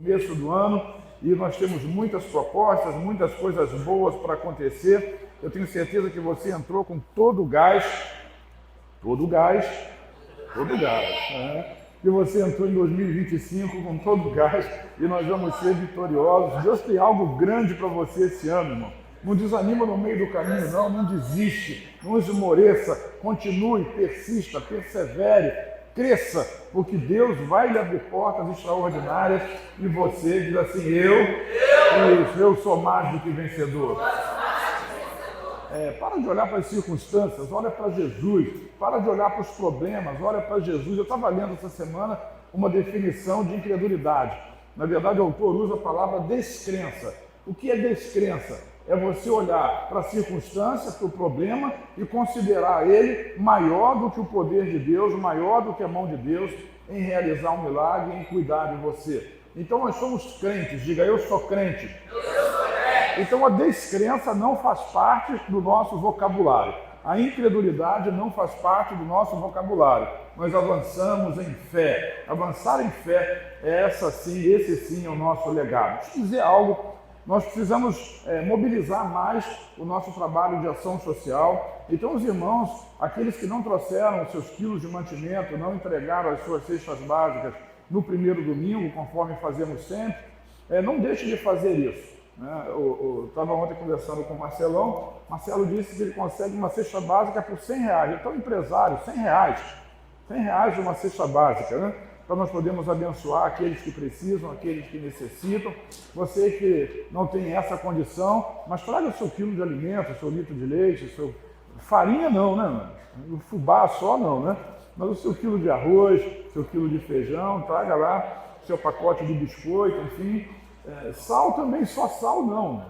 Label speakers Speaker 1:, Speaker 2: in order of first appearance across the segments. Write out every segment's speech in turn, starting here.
Speaker 1: começo do ano e nós temos muitas propostas, muitas coisas boas para acontecer. Eu tenho certeza que você entrou com todo o gás, né? Que você entrou em 2025 com todo o gás e nós vamos ser vitoriosos. Deus tem algo grande para você esse ano, irmão. Não desanima no meio do caminho, não desiste, não esmoreça, continue, persista, persevere, cresça, porque Deus vai lhe abrir portas extraordinárias e você diz assim, eu sou mais do que vencedor. Para de olhar para as circunstâncias, olha para Jesus, para de olhar para os problemas, olha para Jesus. Eu estava lendo essa semana uma definição de incredulidade. Na verdade, o autor usa a palavra descrença. O que é descrença? É você olhar para a circunstância, para o problema e considerar ele maior do que o poder de Deus, maior do que a mão de Deus em realizar um milagre, em cuidar de você. Então nós somos crentes, diga eu sou crente. Então a descrença não faz parte do nosso vocabulário. A incredulidade não faz parte do nosso vocabulário. Nós avançamos em fé. Avançar em fé, esse sim é o nosso legado. Deixa eu dizer algo. Nós precisamos mobilizar mais o nosso trabalho de ação social. Então, os irmãos, aqueles que não trouxeram os seus quilos de mantimento, não entregaram as suas cestas básicas no primeiro domingo, conforme fazemos sempre, não deixe de fazer isso. Eu estava ontem conversando com o Marcelão. Marcelo disse que ele consegue uma cesta básica por R$100. Então, empresário, R$100. R$100 de uma cesta básica, né? Para nós podermos abençoar aqueles que precisam, aqueles que necessitam. Você que não tem essa condição, mas traga o seu quilo de alimento, o seu litro de leite, farinha não, né, mano? O fubá só não, né? Mas o seu quilo de arroz, seu quilo de feijão, traga lá o seu pacote de biscoito, enfim. Sal também, só sal não.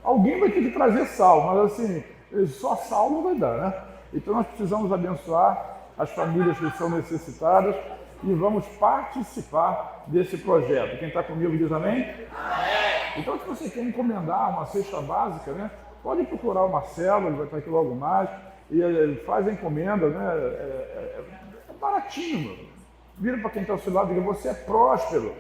Speaker 1: Alguém vai ter que trazer sal, mas assim, só sal não vai dar, né? Então nós precisamos abençoar as famílias que são necessitadas e vamos participar desse projeto. Quem está comigo diz amém? Amém! Então, se você quer encomendar uma cesta básica, né, pode procurar o Marcelo, ele vai estar aqui logo mais, e ele faz a encomenda, né, é baratinho, mano. Vira para quem está ao seu lado e diga, você é próspero.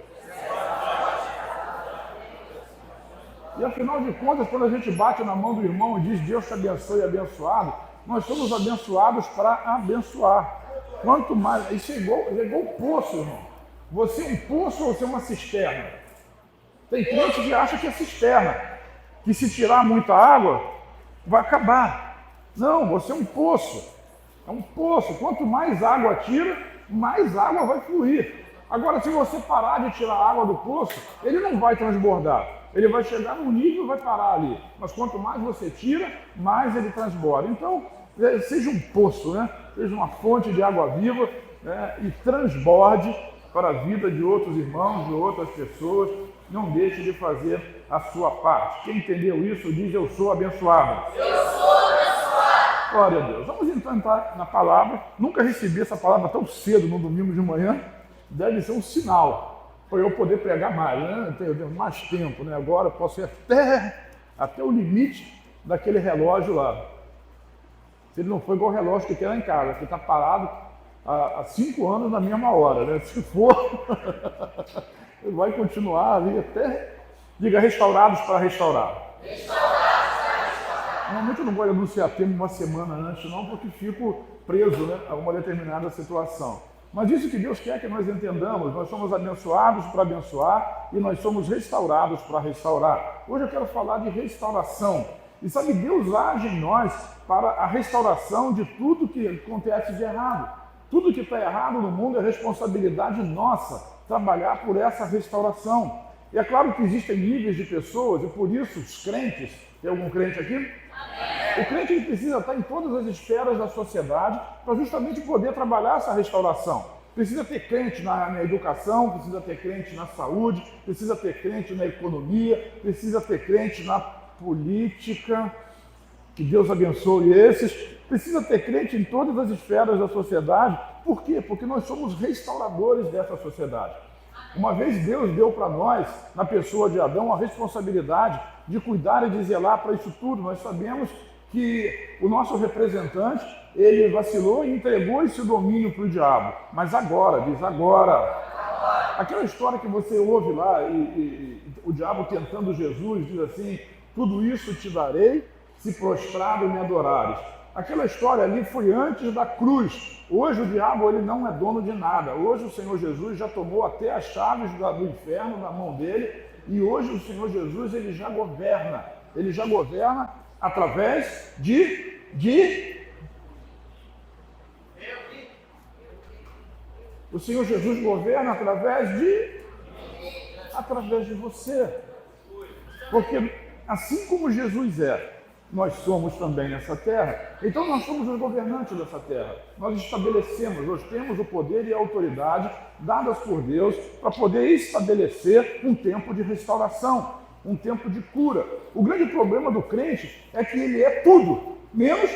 Speaker 1: E afinal de contas, quando a gente bate na mão do irmão e diz Deus te abençoe e abençoado, nós somos abençoados para abençoar. Quanto mais, isso é igual poço, irmão. Você é um poço ou você é uma cisterna? Tem crente que acha que é cisterna, que se tirar muita água, vai acabar. Não, você é um poço. É um poço. Quanto mais água tira, mais água vai fluir. Agora, se você parar de tirar a água do poço, ele não vai transbordar. Ele vai chegar num nível e vai parar ali. Mas quanto mais você tira, mais ele transborda. Então, seja um poço, né? Seja uma fonte de água viva, né? E transborde para a vida de outros irmãos, de outras pessoas. Não deixe de fazer a sua parte. Quem entendeu isso, diz eu sou abençoado. Eu sou abençoado. Glória a Deus. Vamos então entrar na palavra. Nunca recebi essa palavra tão cedo no domingo de manhã. Deve ser um sinal para eu poder pregar mais, né? Eu tenho mais tempo, né? Agora eu posso ir até o limite daquele relógio lá. Se ele não for igual o relógio que tem lá em casa, que está parado há 5 anos na mesma hora, né? Se for, ele vai continuar ali até, diga, restaurados para restaurar. Restaurados para restaurar. Normalmente eu não vou anunciar tempo uma semana antes, não, porque fico preso, né, a uma determinada situação. Mas isso que Deus quer que nós entendamos, nós somos abençoados para abençoar e nós somos restaurados para restaurar. Hoje eu quero falar de restauração. E sabe, Deus age em nós para a restauração de tudo que acontece de errado. Tudo que está errado no mundo é responsabilidade nossa, trabalhar por essa restauração. E é claro que existem níveis de pessoas e por isso os crentes, tem algum crente aqui? Amém. O crente ele precisa estar em todas as esferas da sociedade para justamente poder trabalhar essa restauração. Precisa ter crente na educação, precisa ter crente na saúde, precisa ter crente na economia, precisa ter crente na política, que Deus abençoe esses. Precisa ter crente em todas as esferas da sociedade. Por quê? Porque nós somos restauradores dessa sociedade. Uma vez Deus deu para nós, na pessoa de Adão, a responsabilidade de cuidar e de zelar para isso tudo. Nós sabemos que o nosso representante, ele vacilou e entregou esse domínio para o diabo. Mas agora, diz agora, Aquela história que você ouve lá, e o diabo tentando Jesus, diz assim: tudo isso te darei, se prostrado me adorares. Aquela história ali foi antes da cruz. Hoje o diabo ele não é dono de nada. Hoje o Senhor Jesus já tomou até as chaves do inferno na mão dele, e hoje o Senhor Jesus ele já governa. Ele já governa através o Senhor Jesus governa através de você. Porque assim como Jesus é, nós somos também nessa terra. Então nós somos os governantes dessa terra. Nós estabelecemos, nós temos o poder e a autoridade dadas por Deus para poder estabelecer um tempo de restauração, um tempo de cura. O grande problema do crente é que ele é tudo menos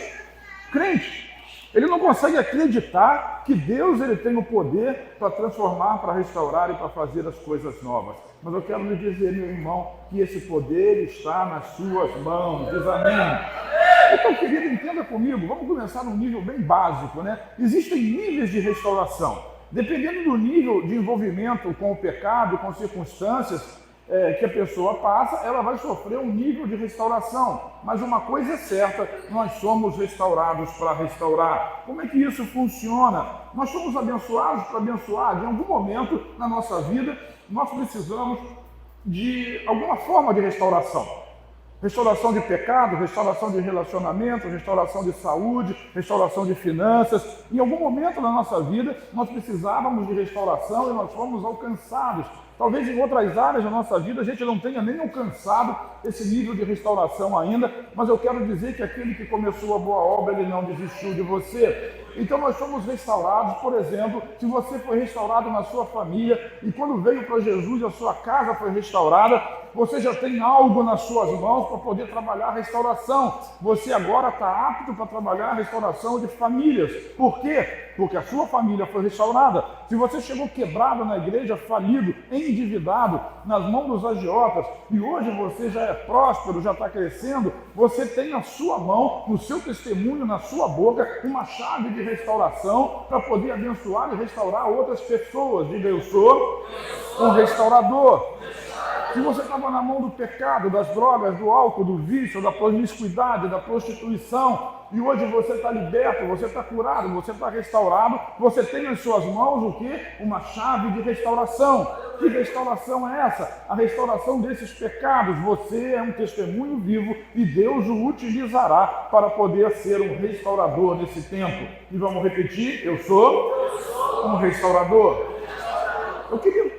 Speaker 1: crente. Ele não consegue acreditar que Deus ele tem o poder para transformar, para restaurar e para fazer as coisas novas. Mas eu quero lhe dizer, meu irmão, que esse poder está nas suas mãos. Diz amém. Então, querido, entenda comigo. Vamos começar num nível bem básico, né? Existem níveis de restauração. Dependendo do nível de envolvimento com o pecado, com circunstâncias que a pessoa passa, ela vai sofrer um nível de restauração. Mas uma coisa é certa, nós somos restaurados para restaurar. Como é que isso funciona? Nós somos abençoados para abençoar. Em algum momento na nossa vida, nós precisamos de alguma forma de restauração. Restauração de pecado, restauração de relacionamento, restauração de saúde, restauração de finanças. Em algum momento da nossa vida, nós precisávamos de restauração e nós fomos alcançados. Talvez em outras áreas da nossa vida a gente não tenha nem alcançado esse nível de restauração ainda, mas eu quero dizer que aquele que começou a boa obra, ele não desistiu de você. Então nós somos restaurados, por exemplo, se você foi restaurado na sua família e quando veio para Jesus a sua casa foi restaurada, você já tem algo nas suas mãos para poder trabalhar a restauração. Você agora está apto para trabalhar a restauração de famílias. Por quê? Porque a sua família foi restaurada. Se você chegou quebrado na igreja, falido, endividado, nas mãos dos agiotas, e hoje você já é próspero, já está crescendo, você tem na sua mão, no seu testemunho, na sua boca, uma chave de restauração para poder abençoar e restaurar outras pessoas. Diga: eu sou um restaurador. Se você estava na mão do pecado, das drogas, do álcool, do vício, da promiscuidade, da prostituição, e hoje você está liberto, você está curado, você está restaurado, você tem nas suas mãos o quê? Uma chave de restauração. Que restauração é essa? A restauração desses pecados. Você é um testemunho vivo e Deus o utilizará para poder ser um restaurador nesse tempo. E vamos repetir: eu sou um restaurador. Eu queria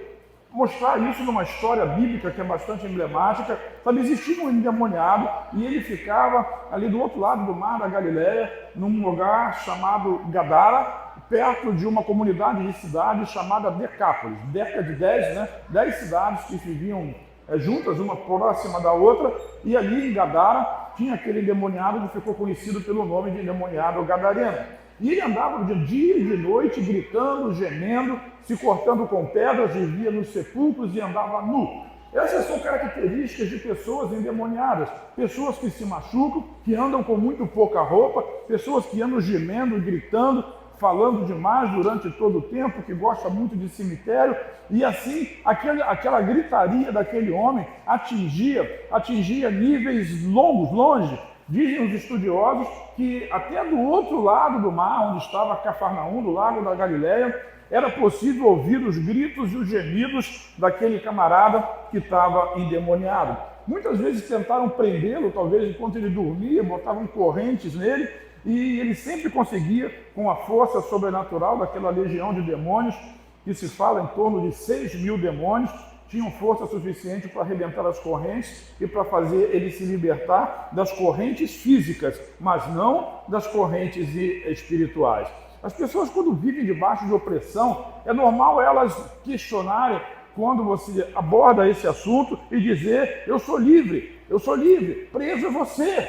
Speaker 1: mostrar isso numa história bíblica que é bastante emblemática. Sabe, existia um endemoniado e ele ficava ali do outro lado do mar da Galileia, num lugar chamado Gadara, perto de uma comunidade de cidades chamada Decápolis. Deca de 10, né? 10 cidades que viviam juntas, uma próxima da outra, e ali em Gadara tinha aquele endemoniado que ficou conhecido pelo nome de endemoniado gadareno. E ele andava de dia e de noite, gritando, gemendo, se cortando com pedras, vivia nos sepulcros e andava nu. Essas são características de pessoas endemoniadas, pessoas que se machucam, que andam com muito pouca roupa, pessoas que andam gemendo, gritando, falando demais durante todo o tempo, que gosta muito de cemitério, e assim aquela gritaria daquele homem atingia níveis longos, longe. Dizem os estudiosos que até do outro lado do mar, onde estava Cafarnaum, do lago da Galileia, era possível ouvir os gritos e os gemidos daquele camarada que estava endemoniado. Muitas vezes tentaram prendê-lo, talvez enquanto ele dormia, botavam correntes nele, e ele sempre conseguia, com a força sobrenatural daquela legião de demônios, que se fala em torno de 6.000 demônios, tinham força suficiente para arrebentar as correntes e para fazer ele se libertar das correntes físicas, mas não das correntes espirituais. As pessoas, quando vivem debaixo de opressão, é normal elas questionarem quando você aborda esse assunto e dizer: eu sou livre, preso é você.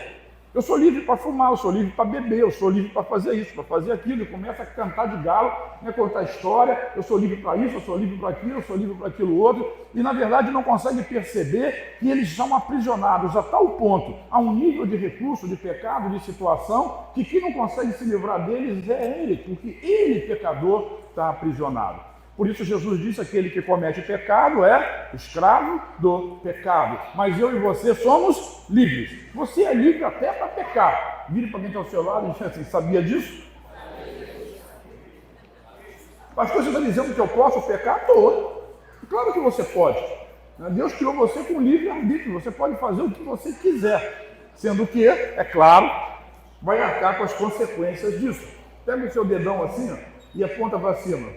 Speaker 1: Eu sou livre para fumar, eu sou livre para beber, eu sou livre para fazer isso, para fazer aquilo, e começa a cantar de galo, contar história, eu sou livre para isso, eu sou livre para aquilo, eu sou livre para aquilo outro, e na verdade não consegue perceber que eles são aprisionados a tal ponto, a um nível de recurso, de pecado, de situação, que quem não consegue se livrar deles é ele, porque ele, pecador, está aprisionado. Por isso Jesus disse, aquele que comete pecado é escravo do pecado. Mas eu e você somos livres. Você é livre até para pecar. Vire para quem está ao seu lado e diz assim, sabia disso? Pastor, você está dizendo que eu posso pecar? Estou. Claro que você pode. Deus criou você com livre-arbítrio. Você pode fazer o que você quiser. Sendo que, é claro, vai arcar com as consequências disso. Pega o seu dedão assim, ó, e aponta para cima.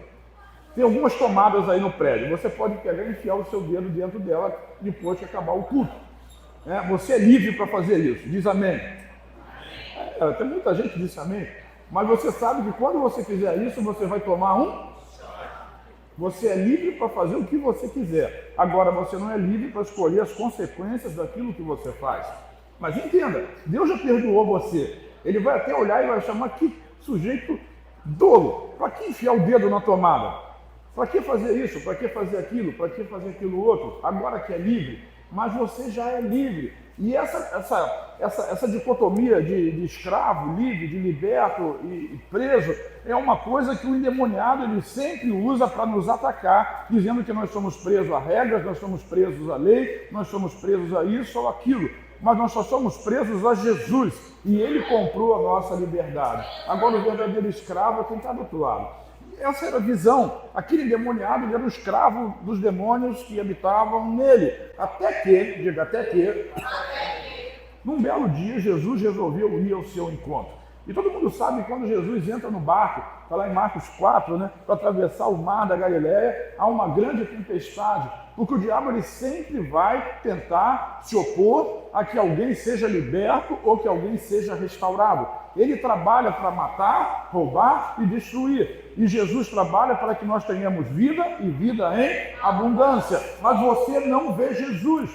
Speaker 1: Tem algumas tomadas aí no prédio. Você pode pegar e enfiar o seu dedo dentro dela depois que acabar o culto. Você é livre para fazer isso. Diz amém. Tem muita gente que diz amém. Mas você sabe que quando você fizer isso, você vai tomar um. Você é livre para fazer o que você quiser. Agora, você não é livre para escolher as consequências daquilo que você faz. Mas entenda, Deus já perdoou você. Ele vai até olhar e vai chamar que sujeito dolo. Para que enfiar o dedo na tomada? Para que fazer isso? Para que fazer aquilo? Para que fazer aquilo outro? Agora que é livre, mas você já é livre. E essa dicotomia de escravo, livre, de liberto e preso, é uma coisa que o endemoniado ele sempre usa para nos atacar, dizendo que nós somos presos a regras, nós somos presos à lei, nós somos presos a isso ou aquilo. Mas nós só somos presos a Jesus e Ele comprou a nossa liberdade. Agora o verdadeiro escravo é quem está do outro lado. Essa era a visão. Aquele endemoniado ele era o escravo dos demônios que habitavam nele. Até que, num belo dia, Jesus resolveu ir ao seu encontro. E todo mundo sabe que quando Jesus entra no barco, está lá em Marcos 4, para atravessar o mar da Galileia, há uma grande tempestade, porque o diabo ele sempre vai tentar se opor a que alguém seja liberto ou que alguém seja restaurado. Ele trabalha para matar, roubar e destruir. E Jesus trabalha para que nós tenhamos vida e vida em abundância. Mas você não vê Jesus.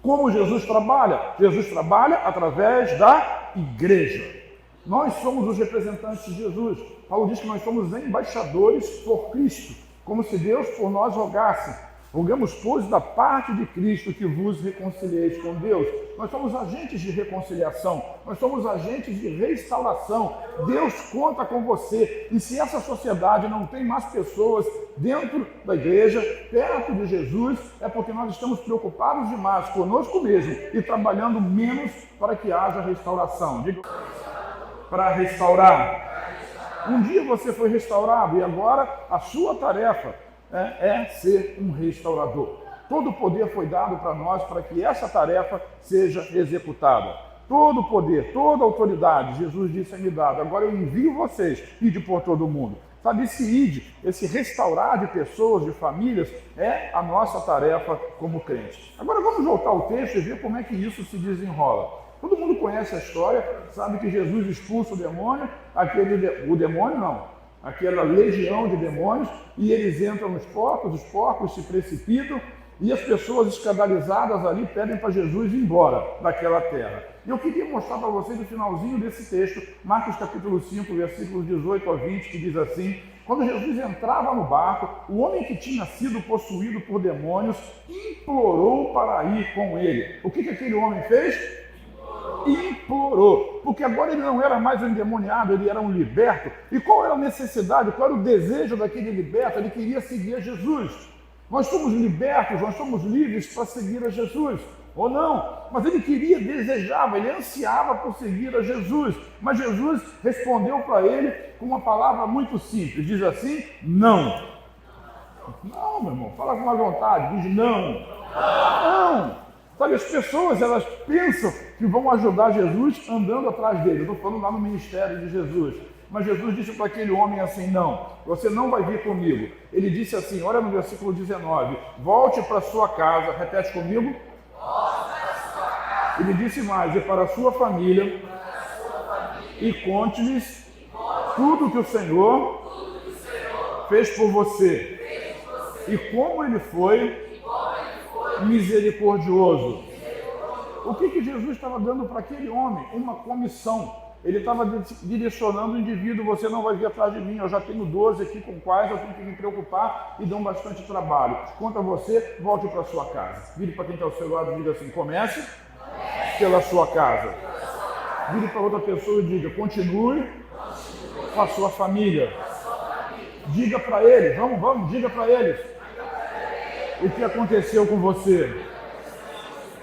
Speaker 1: Como Jesus trabalha? Jesus trabalha através da igreja. Nós somos os representantes de Jesus. Paulo diz que nós somos embaixadores por Cristo, como se Deus por nós rogasse. Rogamos, pois, da parte de Cristo que vos reconcilieis com Deus. Nós somos agentes de reconciliação, nós somos agentes de restauração. Deus conta com você. E se essa sociedade não tem mais pessoas dentro da igreja, perto de Jesus, é porque nós estamos preocupados demais conosco mesmo e trabalhando menos para que haja restauração. Diga, para restaurar. Um dia você foi restaurado e agora a sua tarefa é ser um restaurador. Todo o poder foi dado para nós para que essa tarefa seja executada. Todo o poder, toda a autoridade, Jesus disse é me dado. Agora eu envio vocês, ide por todo o mundo. Sabe, esse ide, esse restaurar de pessoas, de famílias, é a nossa tarefa como crente. Agora vamos voltar ao texto e ver como é que isso se desenrola. Todo mundo conhece a história, sabe que Jesus expulsa o demônio, aquela legião de demônios, e eles entram nos porcos, os porcos se precipitam, e as pessoas escandalizadas ali pedem para Jesus ir embora daquela terra. E eu queria mostrar para vocês o finalzinho desse texto, Marcos capítulo 5, versículos 18 a 20, que diz assim: quando Jesus entrava no barco, o homem que tinha sido possuído por demônios implorou para ir com ele. O que aquele homem fez? Implorou, porque agora ele não era mais um endemoniado, ele era um liberto. E qual era a necessidade, qual era o desejo daquele liberto? Ele queria seguir a Jesus. Nós somos libertos, nós somos livres para seguir a Jesus, ou não? Mas ele queria, desejava, ele ansiava por seguir a Jesus. Mas Jesus respondeu para ele com uma palavra muito simples, diz assim: não. Não, meu irmão, fala com uma vontade, diz não. Não. Sabe, as pessoas, elas pensam que vão ajudar Jesus andando atrás dele. Eu estou falando lá no ministério de Jesus. Mas Jesus disse para aquele homem assim: não, você não vai vir comigo. Ele disse assim, olha no versículo 19, volte para sua casa, repete comigo. Ele disse mais, e para a sua família, e conte-lhes tudo que o Senhor fez por você. E como ele foi misericordioso. O que Jesus estava dando para aquele homem? Uma comissão. Ele estava direcionando o indivíduo: você não vai vir atrás de mim, eu já tenho 12 aqui com quais eu tenho que me preocupar e dão bastante trabalho. Quanto a você, volte para a sua casa. Vire para quem está ao seu lado e diga assim: comece pela sua casa. Vire para outra pessoa e diga: continue com a sua família. Diga para eles, vamos, diga para eles o que aconteceu com você.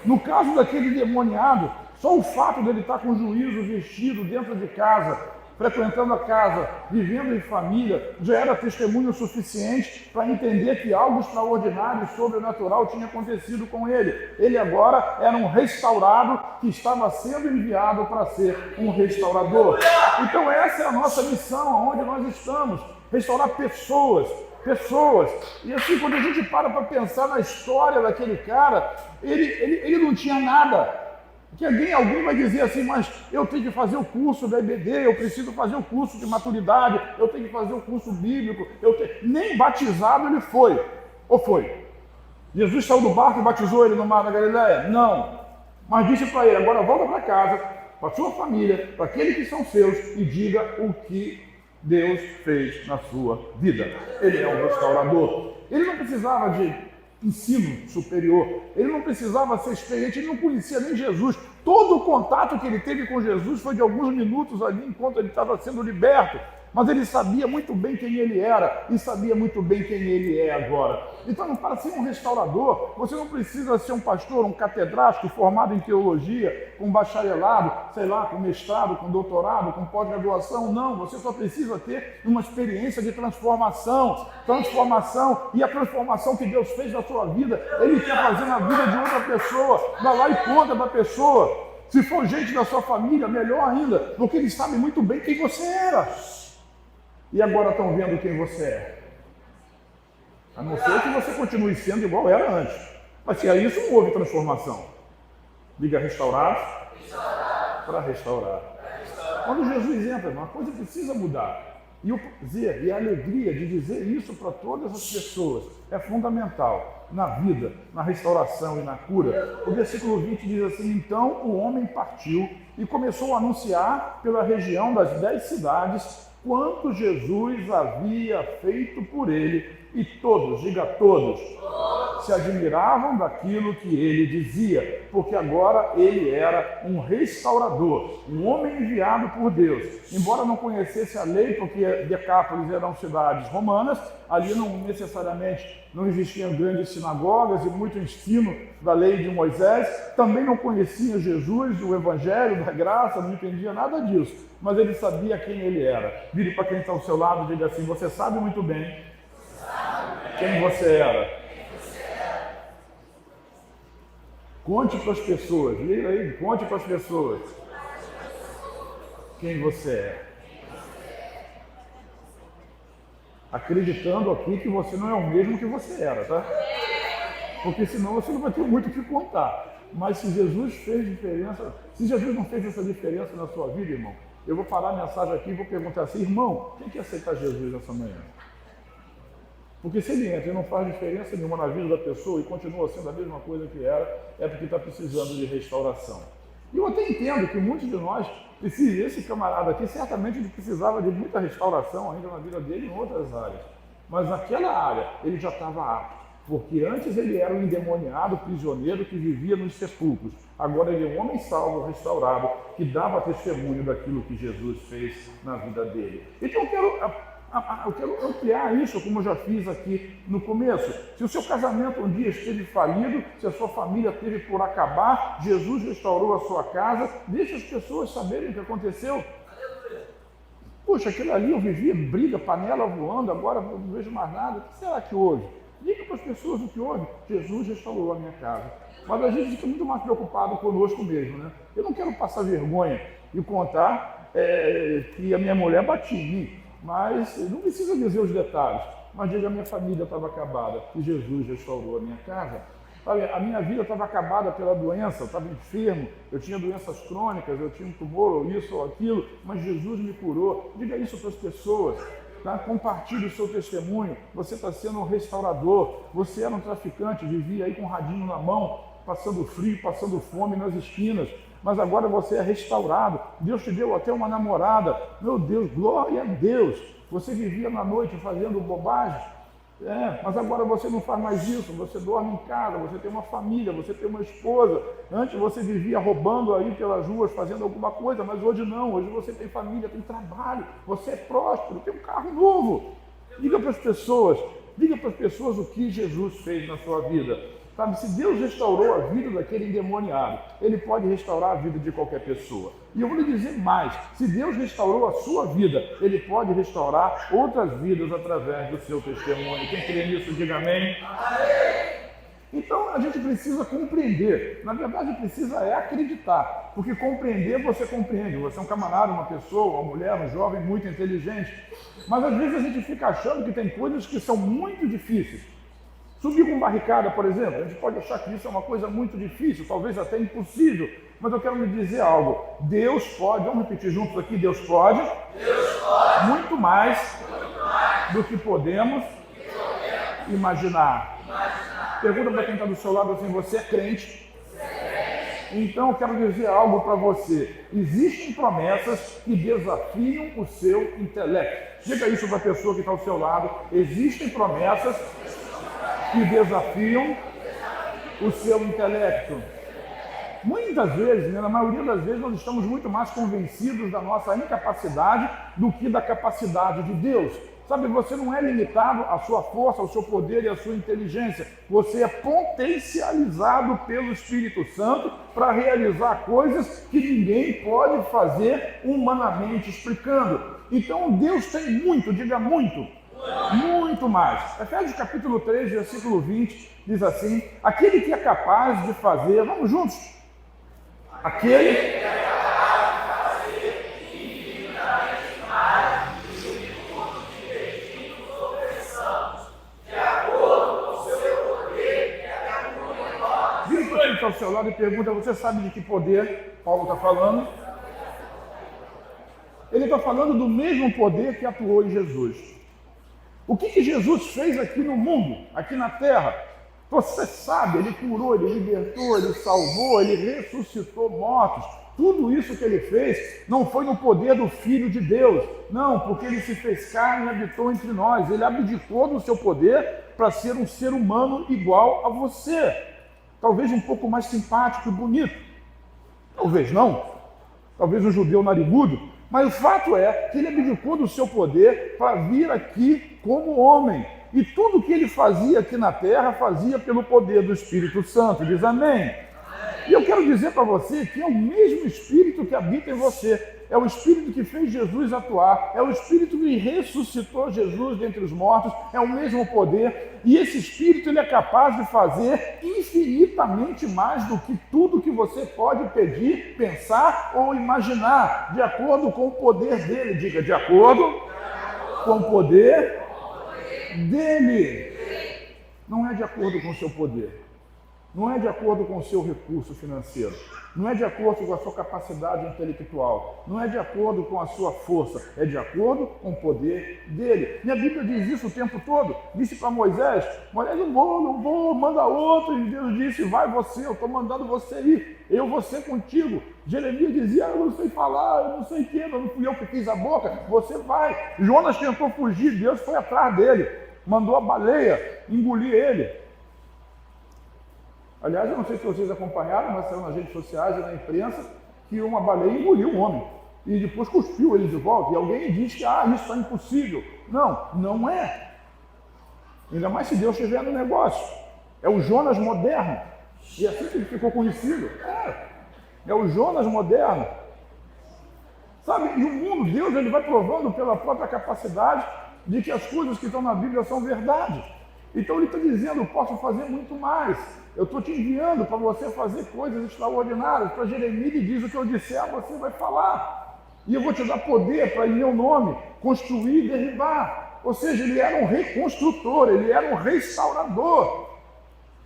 Speaker 1: No caso daquele demoniado, só o fato dele estar com juízo vestido dentro de casa, frequentando a casa, vivendo em família, já era testemunho suficiente para entender que algo extraordinário e sobrenatural tinha acontecido com ele. Ele agora era um restaurado que estava sendo enviado para ser um restaurador. Então essa é a nossa missão, onde nós estamos, restaurar pessoas. E assim, quando a gente para pensar na história daquele cara, ele não tinha nada. Que alguém vai dizer assim, mas eu tenho que fazer o curso da EBD, eu preciso fazer o curso de maturidade, eu tenho que fazer o curso bíblico, nem batizado ele foi. Ou foi? Jesus saiu do barco e batizou ele no mar da Galileia? Não. Mas disse para ele, agora volta para casa, para a sua família, para aqueles que são seus e diga o que Deus fez na sua vida. Ele é um restaurador. Ele não precisava de ensino superior, ele não precisava ser experiente, ele não conhecia nem Jesus. Todo o contato que ele teve com Jesus foi de alguns minutos ali, enquanto ele estava sendo liberto. Mas ele sabia muito bem quem ele era e sabia muito bem quem ele é agora. Então, para ser um restaurador, você não precisa ser um pastor, um catedrático formado em teologia, com bacharelado, sei lá, com mestrado, com doutorado, com pós-graduação. Não, você só precisa ter uma experiência de transformação. E a transformação que Deus fez na sua vida, Ele quer fazer na vida de outra pessoa. Vai lá e conta para a pessoa. Se for gente da sua família, melhor ainda, porque eles sabem muito bem quem você era. E agora estão vendo quem você é. A não ser que você continue sendo igual era antes. Mas se é isso, não houve transformação. Diga restaurar para restaurar. Quando Jesus entra, uma coisa precisa mudar. E o prazer e a alegria de dizer isso para todas as pessoas é fundamental na vida, na restauração e na cura. O versículo 20 diz assim, então o homem partiu e começou a anunciar pela região das 10 cidades quanto Jesus havia feito por ele, e todos, diga todos, se admiravam daquilo que ele dizia, porque agora ele era um restaurador, um homem enviado por Deus. Embora não conhecesse a lei, porque Decápolis eram cidades romanas, ali não necessariamente não existiam grandes sinagogas e muito ensino da lei de Moisés, também não conhecia Jesus, o Evangelho da graça, não entendia nada disso, mas ele sabia quem ele era. Vire para quem está ao seu lado e diga assim, você sabe muito bem quem você era. Conte para as pessoas, leia aí, conte para as pessoas quem você é. Acreditando aqui que você não é o mesmo que você era, tá? Porque senão você não vai ter muito o que contar. Mas se Jesus fez diferença, se Jesus não fez essa diferença na sua vida, irmão, eu vou parar a mensagem aqui e vou perguntar assim, irmão, quem quer aceitar Jesus nessa manhã? Porque se ele entra e não faz diferença nenhuma na vida da pessoa e continua sendo a mesma coisa que era, é porque está precisando de restauração. E eu até entendo que muitos de nós precisam, esse camarada aqui, certamente ele precisava de muita restauração ainda na vida dele em outras áreas. Mas naquela área ele já estava apto, porque antes ele era um endemoniado prisioneiro que vivia nos sepulcros. Agora ele é um homem salvo, restaurado, que dava testemunho daquilo que Jesus fez na vida dele. Então eu quero ampliar isso, como eu já fiz aqui no começo. Se o seu casamento um dia esteve falido, se a sua família teve por acabar, Jesus restaurou a sua casa, deixa as pessoas saberem o que aconteceu. Puxa, aquilo ali eu vivia, briga, panela voando, agora eu não vejo mais nada. O que será que houve? Diga para as pessoas o que houve. Jesus restaurou a minha casa. Mas a gente fica muito mais preocupado conosco mesmo, né? Eu não quero passar vergonha e contar que a minha mulher batia em mim. Mas não precisa dizer os detalhes, mas diga, a minha família estava acabada e Jesus restaurou a minha casa. A minha vida estava acabada pela doença, eu estava enfermo, eu tinha doenças crônicas, eu tinha um tumor, ou isso ou aquilo, mas Jesus me curou. Diga isso para as pessoas, tá? Compartilhe o seu testemunho. Você está sendo um restaurador, você era um traficante, vivia aí com um radinho na mão, passando frio, passando fome nas esquinas. Mas agora você é restaurado. Deus te deu até uma namorada. Meu Deus, glória a Deus. Você vivia na noite fazendo bobagem. Mas agora você não faz mais isso. Você dorme em casa, você tem uma família, você tem uma esposa. Antes você vivia roubando aí pelas ruas, fazendo alguma coisa, mas hoje não. Hoje você tem família, tem trabalho, você é próspero, tem um carro novo. Diga para as pessoas o que Jesus fez na sua vida. Sabe, se Deus restaurou a vida daquele endemoniado, Ele pode restaurar a vida de qualquer pessoa. E eu vou lhe dizer mais, se Deus restaurou a sua vida, Ele pode restaurar outras vidas através do seu testemunho. Quem crê nisso, diga amém. Então a gente precisa compreender, na verdade precisa acreditar, porque compreender você compreende, você é um camarada, uma pessoa, uma mulher, um jovem muito inteligente, mas às vezes a gente fica achando que tem coisas que são muito difíceis. Subir com barricada, por exemplo, a gente pode achar que isso é uma coisa muito difícil, talvez até impossível, mas eu quero lhe dizer algo, Deus pode, vamos repetir juntos aqui, Deus pode muito mais do que podemos imaginar. Pergunta para quem está do seu lado assim, você é crente? Então eu quero dizer algo para você. Existem promessas que desafiam o seu intelecto. Diga isso para a pessoa que está ao seu lado. Existem promessas que desafiam o seu intelecto. Muitas vezes, na maioria das vezes, nós estamos muito mais convencidos da nossa incapacidade do que da capacidade de Deus. Sabe, você não é limitado à sua força, ao seu poder e à sua inteligência. Você é potencializado pelo Espírito Santo para realizar coisas que ninguém pode fazer humanamente explicando. Então Deus tem muito, diga muito, muito mais. Efésios capítulo 3, versículo 20, diz assim, aquele que é capaz de fazer, vamos juntos, aquele que é capaz de fazer infinitamente mais. Ao seu lado e pergunta, você sabe de que poder Paulo está falando? Ele está falando do mesmo poder que atuou em Jesus. O que Jesus fez aqui no mundo, aqui na terra? Você sabe, Ele curou, Ele libertou, Ele salvou, Ele ressuscitou mortos. Tudo isso que Ele fez não foi no poder do Filho de Deus. Não, porque Ele se fez carne e habitou entre nós. Ele abdicou do seu poder para ser um ser humano igual a você. Talvez um pouco mais simpático e bonito. Talvez não. Talvez um judeu narigudo. Mas o fato é que ele abdicou do seu poder para vir aqui como homem. E tudo que ele fazia aqui na terra, fazia pelo poder do Espírito Santo. Diz amém. E eu quero dizer para você que é o mesmo Espírito que habita em você. É o Espírito que fez Jesus atuar, é o Espírito que ressuscitou Jesus dentre os mortos, é o mesmo poder, e esse Espírito ele é capaz de fazer infinitamente mais do que tudo que você pode pedir, pensar ou imaginar, de acordo com o poder dele. Diga, de acordo com o poder dele. Não é de acordo com o seu poder. Não é de acordo com o seu recurso financeiro, não é de acordo com a sua capacidade intelectual, não é de acordo com a sua força, é de acordo com o poder dele. E a Bíblia diz isso o tempo todo. Disse para Moisés, não vou, manda outro. E Deus disse, vai você, eu estou mandando você ir, eu vou ser contigo. Jeremias dizia, eu não sei falar, eu não sei o que, não fui eu que fiz a boca, você vai. Jonas tentou fugir, Deus foi atrás dele, mandou a baleia engolir ele. Aliás, eu não sei se vocês acompanharam, mas saiu nas redes sociais e na imprensa que uma baleia engoliu um homem e depois cuspiu ele de volta. E alguém diz que isso é impossível. Não, não é. Ainda mais se Deus estiver no negócio. É o Jonas moderno. E assim que ele ficou conhecido. É o Jonas moderno. Sabe, e o mundo, Deus, ele vai provando pela própria capacidade de que as coisas que estão na Bíblia são verdade. Então ele está dizendo, eu posso fazer muito mais. Eu estou te enviando para você fazer coisas extraordinárias. Para Jeremias ele diz, o que eu disser, você vai falar. E eu vou te dar poder para, em meu nome, construir e derribar. Ou seja, ele era um reconstrutor, ele era um restaurador.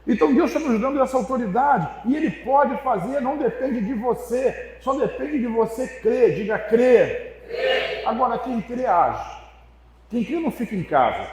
Speaker 1: Então Deus está nos dando essa autoridade. E Ele pode fazer, não depende de você. Só depende de você crer. Diga, crer. Agora, quem crê, age. Quem crê não fica em casa.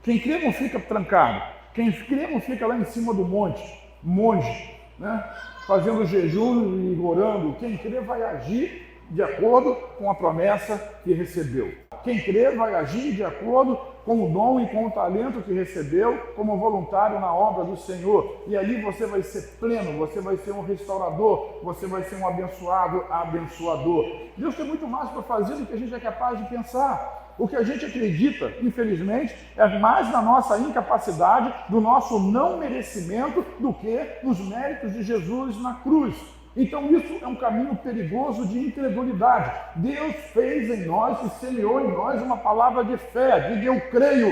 Speaker 1: Quem crê não fica trancado. Quem crê não fica lá em cima do monge, né? Fazendo jejum e orando. Quem crê vai agir de acordo com a promessa que recebeu. Quem crê vai agir de acordo com o dom e com o talento que recebeu como voluntário na obra do Senhor. E ali você vai ser pleno, você vai ser um restaurador, você vai ser um abençoador. Deus tem muito mais para fazer do que a gente é capaz de pensar. O que a gente acredita, infelizmente, é mais na nossa incapacidade, do nosso não merecimento, do que nos méritos de Jesus na cruz. Então isso é um caminho perigoso de incredulidade. Deus fez em nós e semeou em nós uma palavra de fé. Diga eu creio.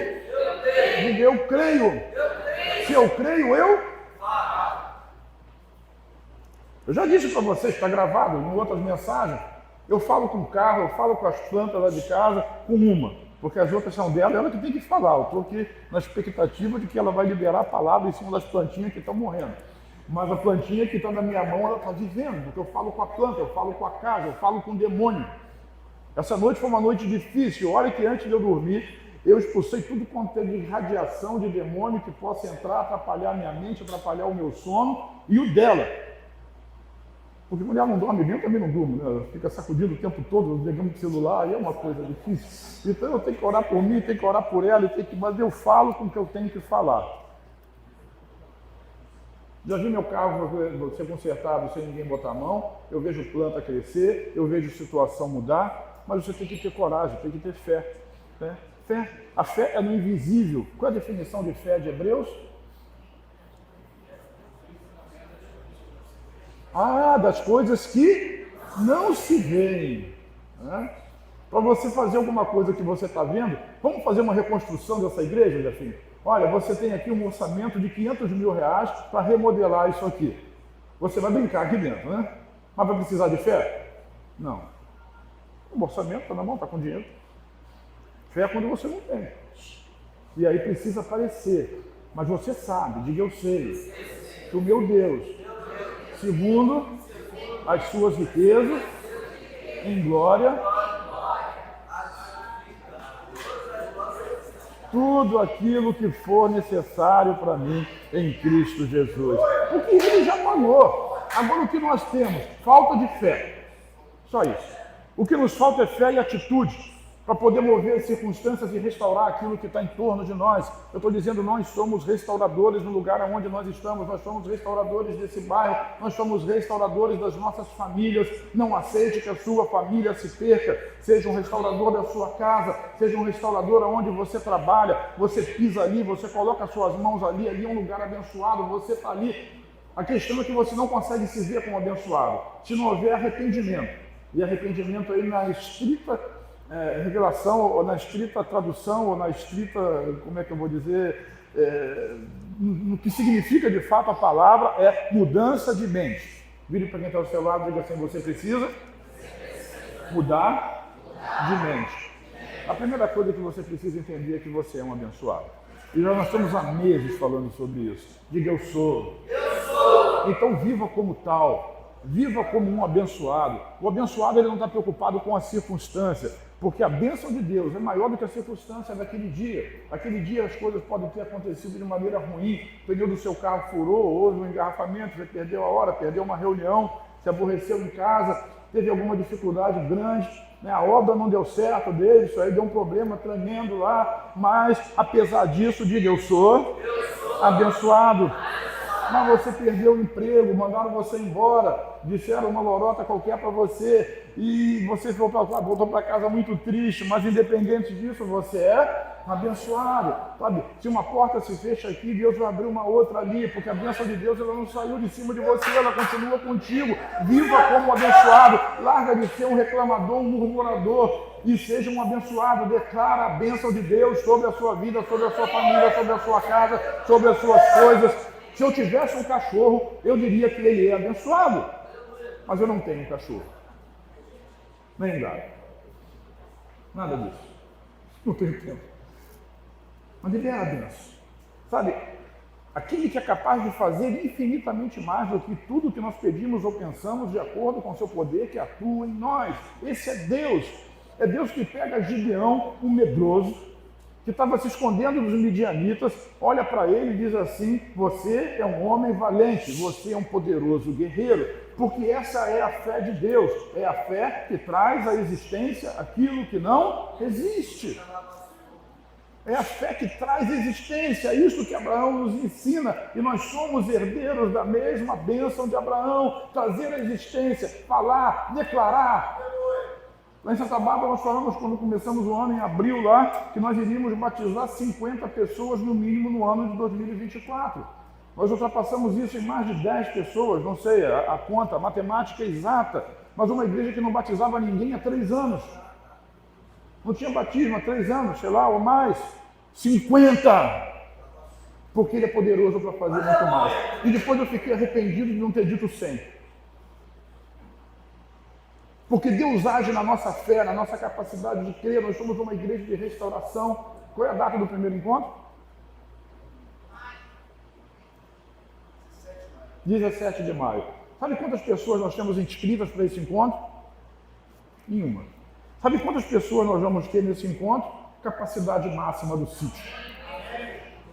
Speaker 1: Diga eu creio. Se eu creio, eu já disse para vocês, está gravado em outras mensagens. Eu falo com o carro, eu falo com as plantas lá de casa, com uma, porque as outras são dela, ela que tem que falar. Eu estou aqui na expectativa de que ela vai liberar a palavra em cima das plantinhas que estão morrendo. Mas a plantinha que está na minha mão, ela está vivendo, porque eu falo com a planta, eu falo com a casa, eu falo com o demônio. Essa noite foi uma noite difícil. Olha que antes de eu dormir, eu expulsei tudo quanto é de radiação de demônio que possa entrar, atrapalhar a minha mente, atrapalhar o meu sono e o dela. Porque mulher não dorme bem, eu também não durmo, né? Ela fica sacudindo o tempo todo, ligando o celular, aí é uma coisa difícil. Então eu tenho que orar por mim, tenho que orar por ela, mas eu falo com o que eu tenho que falar. Já vi meu carro ser consertado sem ninguém botar a mão, eu vejo planta crescer, eu vejo situação mudar, mas você tem que ter coragem, tem que ter fé. Né? Fé. A fé é no invisível. Qual é a definição de fé de Hebreus? Das coisas que não se veem. Né? Para você fazer alguma coisa que você está vendo, vamos fazer uma reconstrução dessa igreja, Jefinho? Olha, você tem aqui um orçamento de 500 mil reais para remodelar isso aqui. Você vai brincar aqui dentro, né? Mas vai precisar de fé? Não. O orçamento está na mão, está com dinheiro. Fé é quando você não tem. E aí precisa aparecer. Mas você sabe, diga eu sei, que o meu Deus, segundo as suas riquezas, em glória, tudo aquilo que for necessário para mim em Cristo Jesus. Porque Ele já pagou. Agora o que nós temos? Falta de fé. Só isso. O que nos falta é fé e atitude para poder mover as circunstâncias e restaurar aquilo que está em torno de nós. Eu estou dizendo, nós somos restauradores no lugar onde nós estamos, nós somos restauradores desse bairro, nós somos restauradores das nossas famílias. Não aceite que a sua família se perca. Seja um restaurador da sua casa, seja um restaurador onde você trabalha, você pisa ali, você coloca as suas mãos ali, ali é um lugar abençoado, você está ali. A questão é que você não consegue se ver como abençoado, se não houver arrependimento. E arrependimento aí na estrita revelação, ou na estrita tradução, ou na estrita, como é que eu vou dizer, no que significa de fato a palavra, é mudança de mente. Vire para quem está ao seu lado e diga assim, você precisa mudar de mente. A primeira coisa que você precisa entender é que você é um abençoado. E nós estamos há meses falando sobre isso. Diga, eu sou. Então viva como tal. Viva como um abençoado. O abençoado ele não está preocupado com a circunstância, porque a bênção de Deus é maior do que a circunstância daquele dia. Aquele dia as coisas podem ter acontecido de maneira ruim, o pneu do seu carro furou, houve um engarrafamento, você perdeu a hora, perdeu uma reunião, se aborreceu em casa, teve alguma dificuldade grande, né? A obra não deu certo dele, isso aí deu um problema tremendo lá, mas apesar disso, diga, eu sou abençoado. Mas você perdeu o emprego, mandaram você embora, disseram uma lorota qualquer para você e você voltou para casa muito triste, mas independente disso, você é abençoado. Sabe? Se uma porta se fecha aqui, Deus vai abrir uma outra ali, porque a bênção de Deus ela não saiu de cima de você, ela continua contigo. Viva como abençoado, larga de ser um reclamador, um murmurador e seja um abençoado. Declara a bênção de Deus sobre a sua vida, sobre a sua família, sobre a sua casa, sobre as suas coisas. Se eu tivesse um cachorro, eu diria que ele é abençoado. Mas eu não tenho um cachorro. Nem gato. Nada disso. Não tenho tempo. Mas ele é a benção. Sabe, aquele que é capaz de fazer infinitamente mais do que tudo que nós pedimos ou pensamos, de acordo com o seu poder que atua em nós. Esse é Deus. É Deus que pega Gideão, um medroso, que estava se escondendo dos midianitas, olha para ele e diz assim, você é um homem valente, você é um poderoso guerreiro, porque essa é a fé de Deus, é a fé que traz à existência aquilo que não existe. É a fé que traz existência, é isso que Abraão nos ensina, e nós somos herdeiros da mesma bênção de Abraão, trazer a existência, falar, declarar. Lá em Santa Bárbara nós falamos, quando começamos o ano, em abril lá, que nós iríamos batizar 50 pessoas no mínimo no ano de 2024. Nós ultrapassamos isso em mais de 10 pessoas, não sei a conta, a matemática exata, mas uma igreja que não batizava ninguém há 3 anos. Não tinha batismo há 3 anos, sei lá, ou mais. 50! Porque ele é poderoso para fazer muito mais. E depois eu fiquei arrependido de não ter dito 100. Porque Deus age na nossa fé, na nossa capacidade de crer. Nós somos uma igreja de restauração. Qual é a data do primeiro encontro? 17 de maio. Sabe quantas pessoas nós temos inscritas para esse encontro? Nenhuma. Sabe quantas pessoas nós vamos ter nesse encontro? Capacidade máxima do sítio.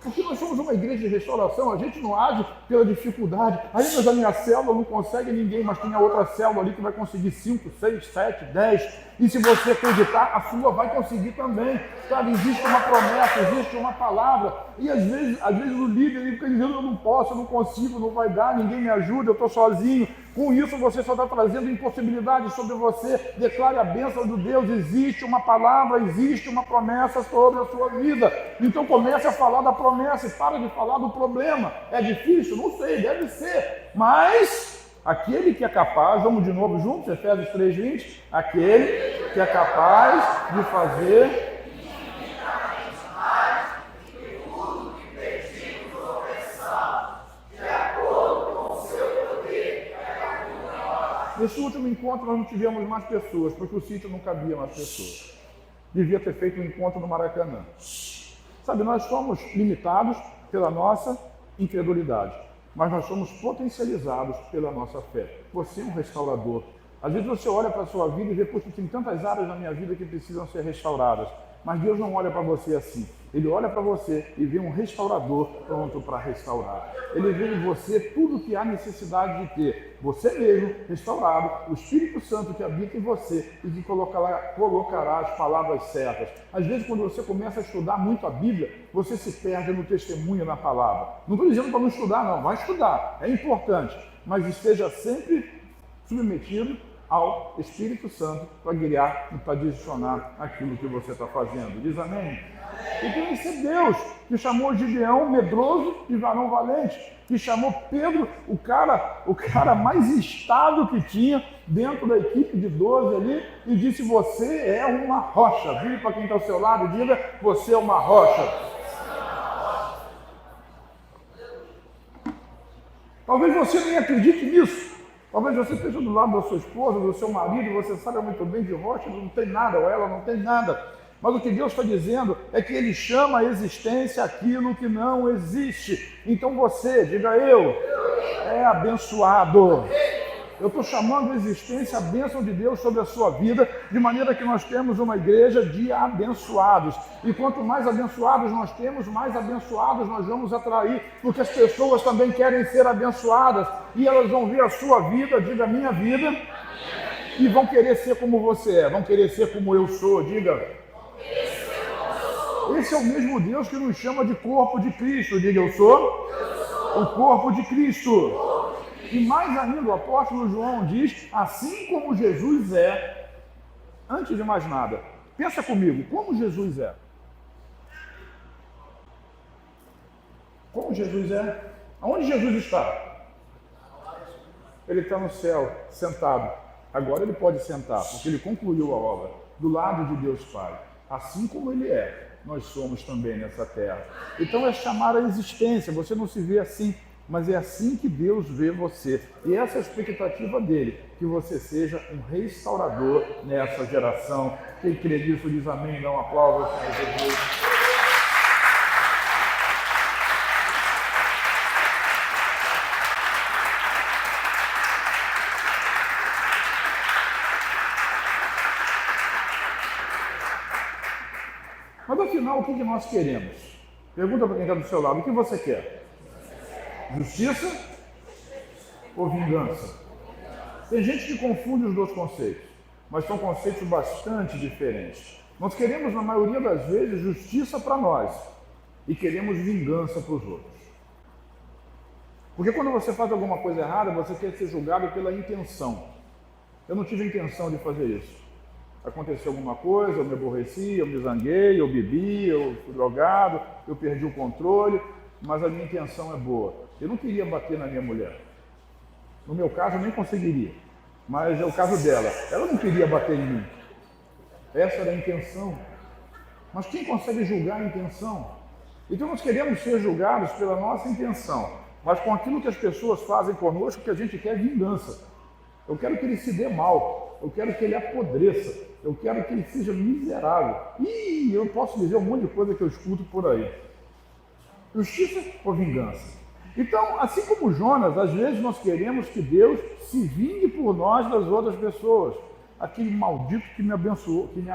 Speaker 1: Porque nós somos uma igreja de restauração, a gente não age pela dificuldade. Aí, mas a minha célula não consegue ninguém, mas tem a outra célula ali que vai conseguir 5, 6, 7, 10. E se você acreditar, a sua vai conseguir também. Sabe, existe uma promessa, existe uma palavra. E às vezes o líder ele fica dizendo, eu não posso, eu não consigo, não vai dar, ninguém me ajuda, eu estou sozinho. Com isso você só está trazendo impossibilidades sobre você. Declare a bênção de Deus, existe uma palavra, existe uma promessa sobre a sua vida. Então comece a falar da promessa e para de falar do problema. É difícil? Não sei, deve ser. Mas aquele que é capaz, vamos de novo juntos, Efésios 3:20, aquele que é capaz de fazer Nesse último encontro nós não tivemos mais pessoas, porque o sítio não cabia mais pessoas. Devia ter feito um encontro no Maracanã. Sabe, nós somos limitados pela nossa incredulidade, mas nós somos potencializados pela nossa fé. Você é um restaurador. Às vezes você olha para a sua vida e vê, poxa, tem tantas áreas na minha vida que precisam ser restauradas. Mas Deus não olha para você assim. Ele olha para você e vê um restaurador pronto para restaurar. Ele vê em você tudo que há necessidade de ter. Você mesmo, restaurado, o Espírito Santo que habita em você e que colocará as palavras certas. Às vezes, quando você começa a estudar muito a Bíblia, você se perde no testemunho na palavra. Não estou dizendo para não estudar, não. Vai estudar, é importante. Mas esteja sempre submetido ao Espírito Santo para guiar e para direcionar aquilo que você está fazendo. Diz amém? E tem esse Deus que chamou Gideão medroso e varão valente, que chamou Pedro, o cara mais estável que tinha dentro da equipe de 12 ali, e disse, você é uma rocha. Vire para quem está ao seu lado e diga, você é uma rocha. Talvez você nem acredite nisso. Talvez você esteja do lado da sua esposa, do seu marido, você sabe muito bem de rocha, não tem nada, ou ela não tem nada. Mas o que Deus está dizendo é que Ele chama a existência aquilo que não existe. Então você, diga eu, é abençoado. Eu estou chamando a existência, a bênção de Deus sobre a sua vida, de maneira que nós temos uma igreja de abençoados. E quanto mais abençoados nós temos, mais abençoados nós vamos atrair, porque as pessoas também querem ser abençoadas. E elas vão ver a sua vida, diga a minha vida, e vão querer ser como você é, vão querer ser como eu sou, diga. Esse é o mesmo Deus que nos chama de corpo de Cristo, diga eu sou o corpo de Cristo. E mais ainda, o apóstolo João diz, assim como Jesus é, antes de mais nada, pensa comigo, como Jesus é? Como Jesus é? Aonde Jesus está? Ele está no céu, sentado. Agora ele pode sentar, porque ele concluiu a obra, do lado de Deus Pai. Assim como ele é, nós somos também nessa terra. Então é chamar a existência, você não se vê assim, mas é assim que Deus vê você. E essa é a expectativa dele, que você seja um restaurador nessa geração. Quem crê nisso diz amém, dá um aplauso ao Senhor Jesus. Mas afinal, o que nós queremos? Pergunta para quem está do seu lado, o que você quer? Justiça ou vingança? Tem gente que confunde os dois conceitos, mas são conceitos bastante diferentes. Nós queremos, na maioria das vezes, justiça para nós e queremos vingança para os outros. Porque quando você faz alguma coisa errada, você quer ser julgado pela intenção. Eu não tive intenção de fazer isso. Aconteceu alguma coisa, eu me aborreci, eu me zanguei, eu bebi, eu fui drogado, eu perdi o controle, mas a minha intenção é boa. Eu não queria bater na minha mulher. No meu caso, eu nem conseguiria, mas é o caso dela. Ela não queria bater em mim. Essa era a intenção. Mas quem consegue julgar a intenção? Então nós queremos ser julgados pela nossa intenção, mas com aquilo que as pessoas fazem conosco, que a gente quer vingança. Eu quero que ele se dê mal, eu quero que ele apodreça, eu quero que ele seja miserável. E eu posso dizer um monte de coisa que eu escuto por aí. Justiça ou vingança? Então, assim como Jonas, às vezes nós queremos que Deus se vingue por nós das outras pessoas. Aquele maldito que me abençoou, que me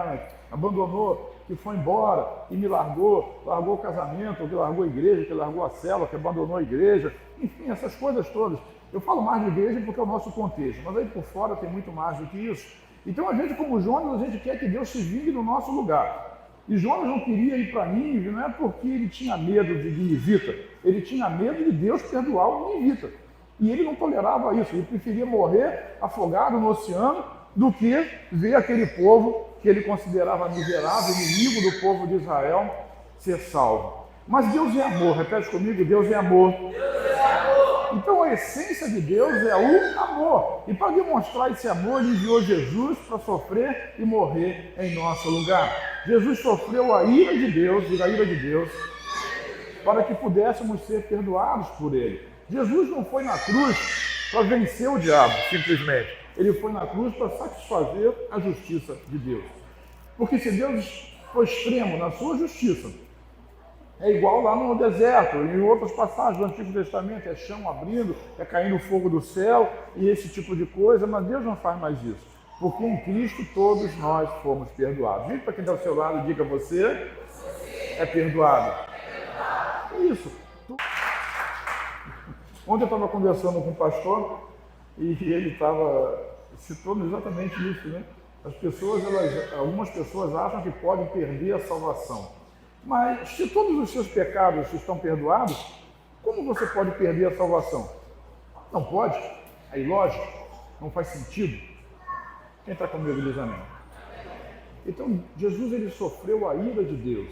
Speaker 1: abandonou, que foi embora e me largou o casamento, que largou a igreja, que largou a célula, que abandonou a igreja, enfim, essas coisas todas. Eu falo mais de igreja porque é o nosso contexto, mas aí por fora tem muito mais do que isso. Então, a gente, como Jonas, a gente quer que Deus se vingue no nosso lugar. E Jonas não queria ir para Nínive, não é porque ele tinha medo de Ninivita, ele tinha medo de Deus perdoar o Ninivita. E ele não tolerava isso, ele preferia morrer afogado no oceano do que ver aquele povo que ele considerava miserável, inimigo do povo de Israel, ser salvo. Mas Deus é amor, repete comigo, Deus é amor. Então a essência de Deus é o amor. E para demonstrar esse amor, ele enviou Jesus para sofrer e morrer em nosso lugar. Jesus sofreu a ira de Deus, e a ira de Deus, para que pudéssemos ser perdoados por ele. Jesus não foi na cruz para vencer o diabo, simplesmente. Ele foi na cruz para satisfazer a justiça de Deus. Porque se Deus for extremo na sua justiça, é igual lá no deserto, em outras passagens do Antigo Testamento, é chão abrindo, é caindo fogo do céu e esse tipo de coisa, mas Deus não faz mais isso. Porque em Cristo todos nós fomos perdoados. Diga para quem está ao seu lado, diga: você é perdoado. Isso. Ontem eu estava conversando com um pastor e ele estava citando exatamente isso, né? Algumas pessoas acham que podem perder a salvação. Mas se todos os seus pecados estão perdoados, como você pode perder a salvação? Não pode, é ilógico, não faz sentido. Quem está comigo diz amém. Então, Jesus ele sofreu a ira de Deus.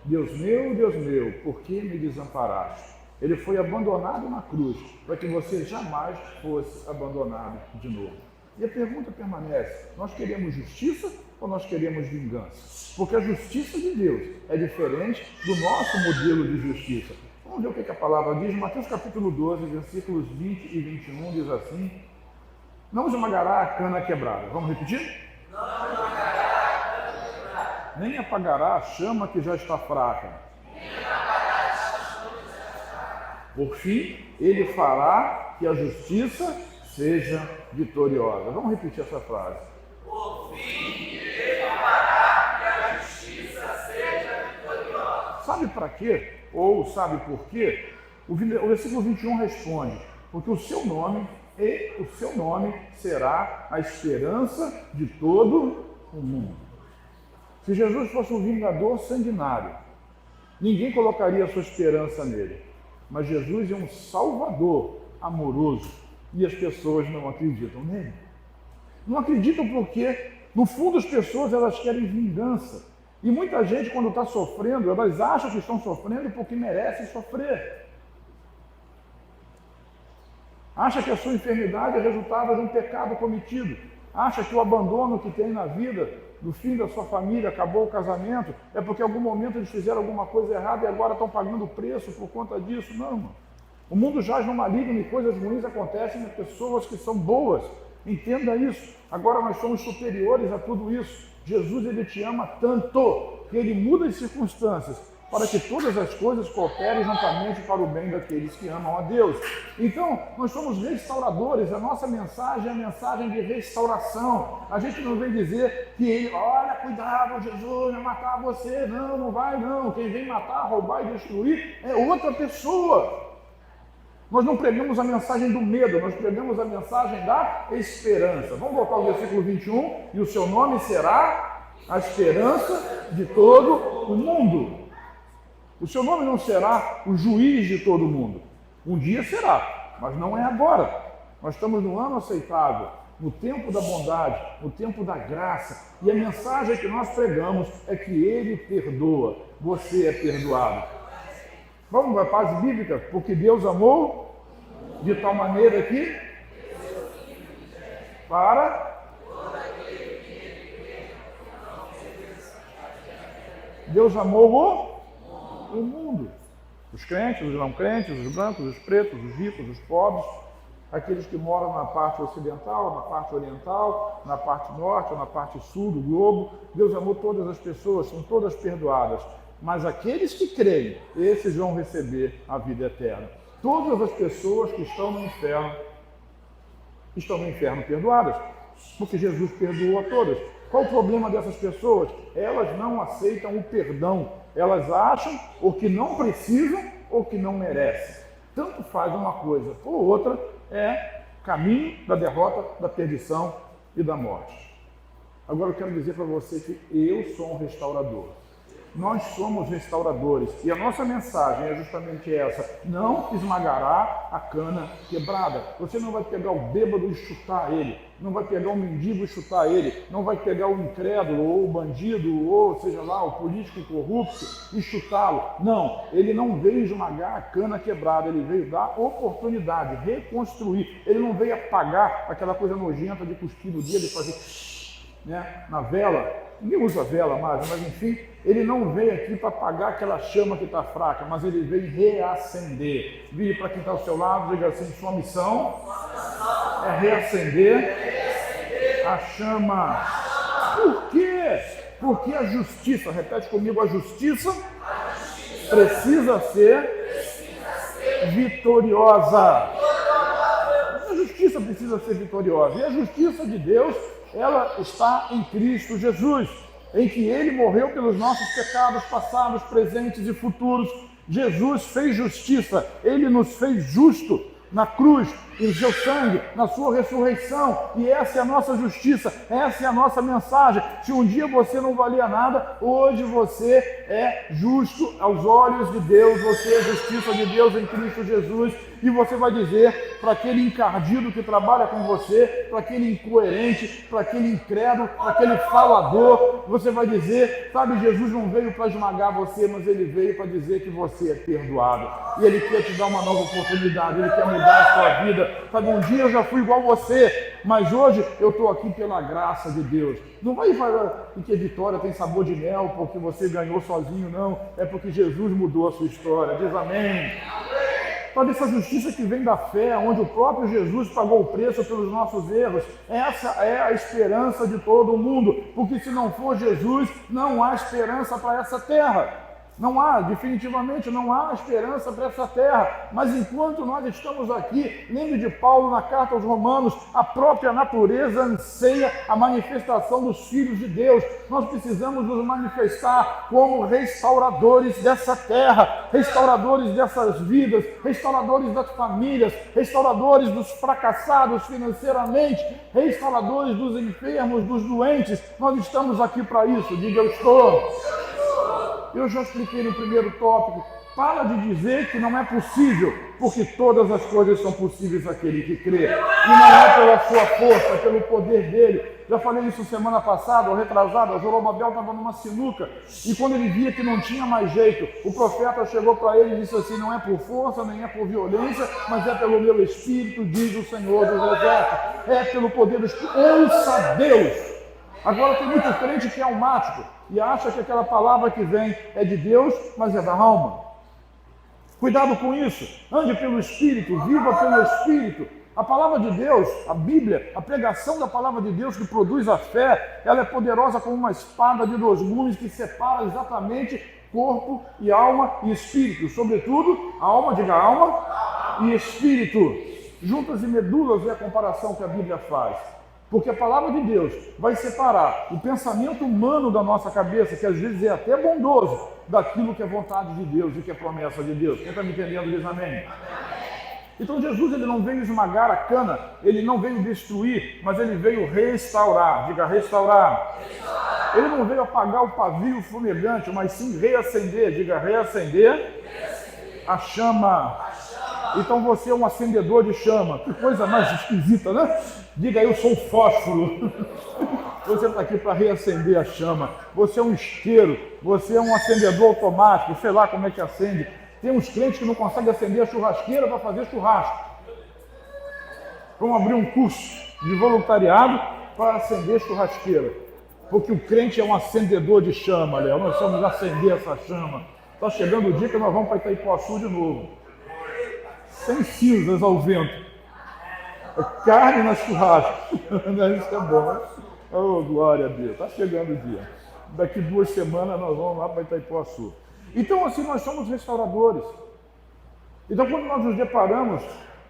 Speaker 1: Deus meu, por que me desamparaste? Ele foi abandonado na cruz, para que você jamais fosse abandonado de novo. E a pergunta permanece: nós queremos justiça ou nós queremos vingança? Porque a justiça de Deus é diferente do nosso modelo de justiça. Vamos ver o que a palavra diz. Mateus capítulo 12, versículos 20 e 21 diz assim: não esmagará a cana quebrada. Vamos repetir? Não esmagará a cana quebrada. Nem apagará a chama que já está fraca. Nem apagará a chama que já está fraca. Por fim, ele fará que a justiça seja vitoriosa. Vamos repetir essa frase. Por fim, ele fará que a justiça seja vitoriosa. Sabe para quê? Ou sabe por quê? O versículo 21 responde: porque o seu nome será a esperança de todo o mundo. Se Jesus fosse um vingador sanguinário, ninguém colocaria a sua esperança nele. Mas Jesus é um salvador amoroso. E as pessoas não acreditam nele. Não acreditam porque, no fundo, as pessoas elas querem vingança. E muita gente, quando está sofrendo, elas acham que estão sofrendo porque merecem sofrer. Acha que a sua enfermidade é resultado de um pecado cometido. Acha que o abandono que tem na vida, do fim da sua família, acabou o casamento, é porque em algum momento eles fizeram alguma coisa errada e agora estão pagando o preço por conta disso. Não, irmão. O mundo jaz no maligno e coisas ruins acontecem nas pessoas que são boas. Entenda isso. Agora nós somos superiores a tudo isso. Jesus, ele te ama tanto que ele muda as circunstâncias para que todas as coisas cooperem juntamente para o bem daqueles que amam a Deus. Então, nós somos restauradores. A nossa mensagem é a mensagem de restauração. A gente não vem dizer que ele, olha, cuidado, Jesus vai matar você. Não, não vai não. Quem vem matar, roubar e destruir é outra pessoa. Nós não pregamos a mensagem do medo, nós pregamos a mensagem da esperança. Vamos voltar ao versículo 21. E o seu nome será a esperança de todo o mundo. O seu nome não será o juiz de todo o mundo. Um dia será, mas não é agora. Nós estamos no ano aceitável. no tempo da bondade, no tempo da graça. E a mensagem que nós pregamos é que Ele perdoa, você é perdoado. Vamos para a parte bíblica? Porque Deus amou de tal maneira que Deus amou o mundo. Os crentes, os não crentes, os brancos, os pretos, os ricos, os pobres, aqueles que moram na parte ocidental, na parte oriental, na parte norte ou na parte sul do globo. Deus amou todas as pessoas, são todas perdoadas. Mas aqueles que creem, esses vão receber a vida eterna. Todas as pessoas que estão no inferno perdoadas, porque Jesus perdoou a todas. Qual o problema dessas pessoas? Elas não aceitam o perdão. Elas acham ou que não precisam ou que não merecem. Tanto faz uma coisa ou outra, é caminho da derrota, da perdição e da morte. Agora eu quero dizer para você que eu sou um restaurador. Nós somos restauradores e a nossa mensagem é justamente essa: não esmagará a cana quebrada. Você não vai pegar o bêbado e chutar ele, não vai pegar o mendigo e chutar ele, não vai pegar o incrédulo ou o bandido ou seja lá o político corrupto e chutá-lo. Não, ele não veio esmagar a cana quebrada, ele veio dar oportunidade, reconstruir. Ele não veio apagar aquela coisa nojenta de cuspir no dedo e fazer na vela. Ninguém usa vela mais, mas enfim, ele não veio aqui para apagar aquela chama que está fraca, mas ele veio reacender. Vire para quem está ao seu lado, diga assim: sua missão é reacender a chama. Por quê? Porque a justiça, repete comigo, a justiça precisa ser vitoriosa. A justiça precisa ser vitoriosa. E a justiça de Deus, ela está em Cristo Jesus, em que Ele morreu pelos nossos pecados passados, presentes e futuros. Jesus fez justiça, Ele nos fez justo na cruz, em seu sangue, na sua ressurreição, e essa é a nossa justiça, essa é a nossa mensagem. Se um dia você não valia nada, hoje você é justo aos olhos de Deus, você é justiça de Deus em Cristo Jesus, e você vai dizer para aquele encardido que trabalha com você, para aquele incoerente, para aquele incrédulo, para aquele falador, você vai dizer: sabe, Jesus não veio para esmagar você, mas Ele veio para dizer que você é perdoado, e Ele quer te dar uma nova oportunidade, Ele quer mudar a sua vida. Sabe, um dia eu já fui igual você, mas hoje eu estou aqui pela graça de Deus. Não vai falar que a vitória tem sabor de mel porque você ganhou sozinho, não. É porque Jesus mudou a sua história. Diz amém. Sabe, essa justiça que vem da fé, onde o próprio Jesus pagou o preço pelos nossos erros, essa é a esperança de todo mundo, porque se não for Jesus, não há esperança para essa terra. Não há, definitivamente não há esperança para essa terra. Mas enquanto nós estamos aqui, lembre de Paulo na carta aos Romanos, a própria natureza anseia a manifestação dos filhos de Deus. Nós precisamos nos manifestar como restauradores dessa terra, restauradores dessas vidas, restauradores das famílias, restauradores dos fracassados financeiramente, restauradores dos enfermos, dos doentes. Nós estamos aqui para isso. Diga: eu estou. Eu já expliquei no primeiro tópico. Para de dizer que não é possível, porque todas as coisas são possíveis àquele que crê. E não é pela sua força, é pelo poder dele. Já falei isso semana passada, ou retrasada. Zorobabel estava numa sinuca, e quando ele via que não tinha mais jeito, o profeta chegou para ele e disse assim: não é por força, nem é por violência, mas é pelo meu Espírito, diz o Senhor dos Exércitos. É pelo poder do Espírito. Ouça Deus. Agora tem muito crente que é almático e acha que aquela palavra que vem é de Deus, mas é da alma. Cuidado com isso. Ande pelo Espírito, viva pelo Espírito. A palavra de Deus, a Bíblia, a pregação da palavra de Deus que produz a fé, ela é poderosa como uma espada de dois gumes que separa exatamente corpo e alma e espírito. Sobretudo, alma, diga alma, e espírito. Juntas e medulas é a comparação que a Bíblia faz. Porque a palavra de Deus vai separar o pensamento humano da nossa cabeça, que às vezes é até bondoso, daquilo que é vontade de Deus e que é promessa de Deus. Quem está me entendendo diz amém. Então Jesus, ele não veio esmagar a cana, ele não veio destruir, mas ele veio restaurar. Diga: restaurar. Ele não veio apagar o pavio fumegante, mas sim reacender. Diga: reacender a chama. Então você é um acendedor de chama. Que coisa mais esquisita, né? Diga aí, eu sou um fósforo. Você está aqui para reacender a chama. Você é um isqueiro. Você é um acendedor automático. Sei lá como é que acende. Tem uns crentes que não conseguem acender a churrasqueira para fazer churrasco. Vamos abrir um curso de voluntariado para acender churrasqueira. Porque o crente é um acendedor de chama, Léo. Nós vamos acender essa chama. Está chegando o dia que nós vamos para Itaipuaçu de novo. Sem cinzas ao vento. Carne na churrasco. Isso é bom, né? Oh, glória a Deus. Está chegando o dia. Daqui 2 semanas nós vamos lá para Itaipuaçu. Então, assim, nós somos restauradores. Então, quando nós nos deparamos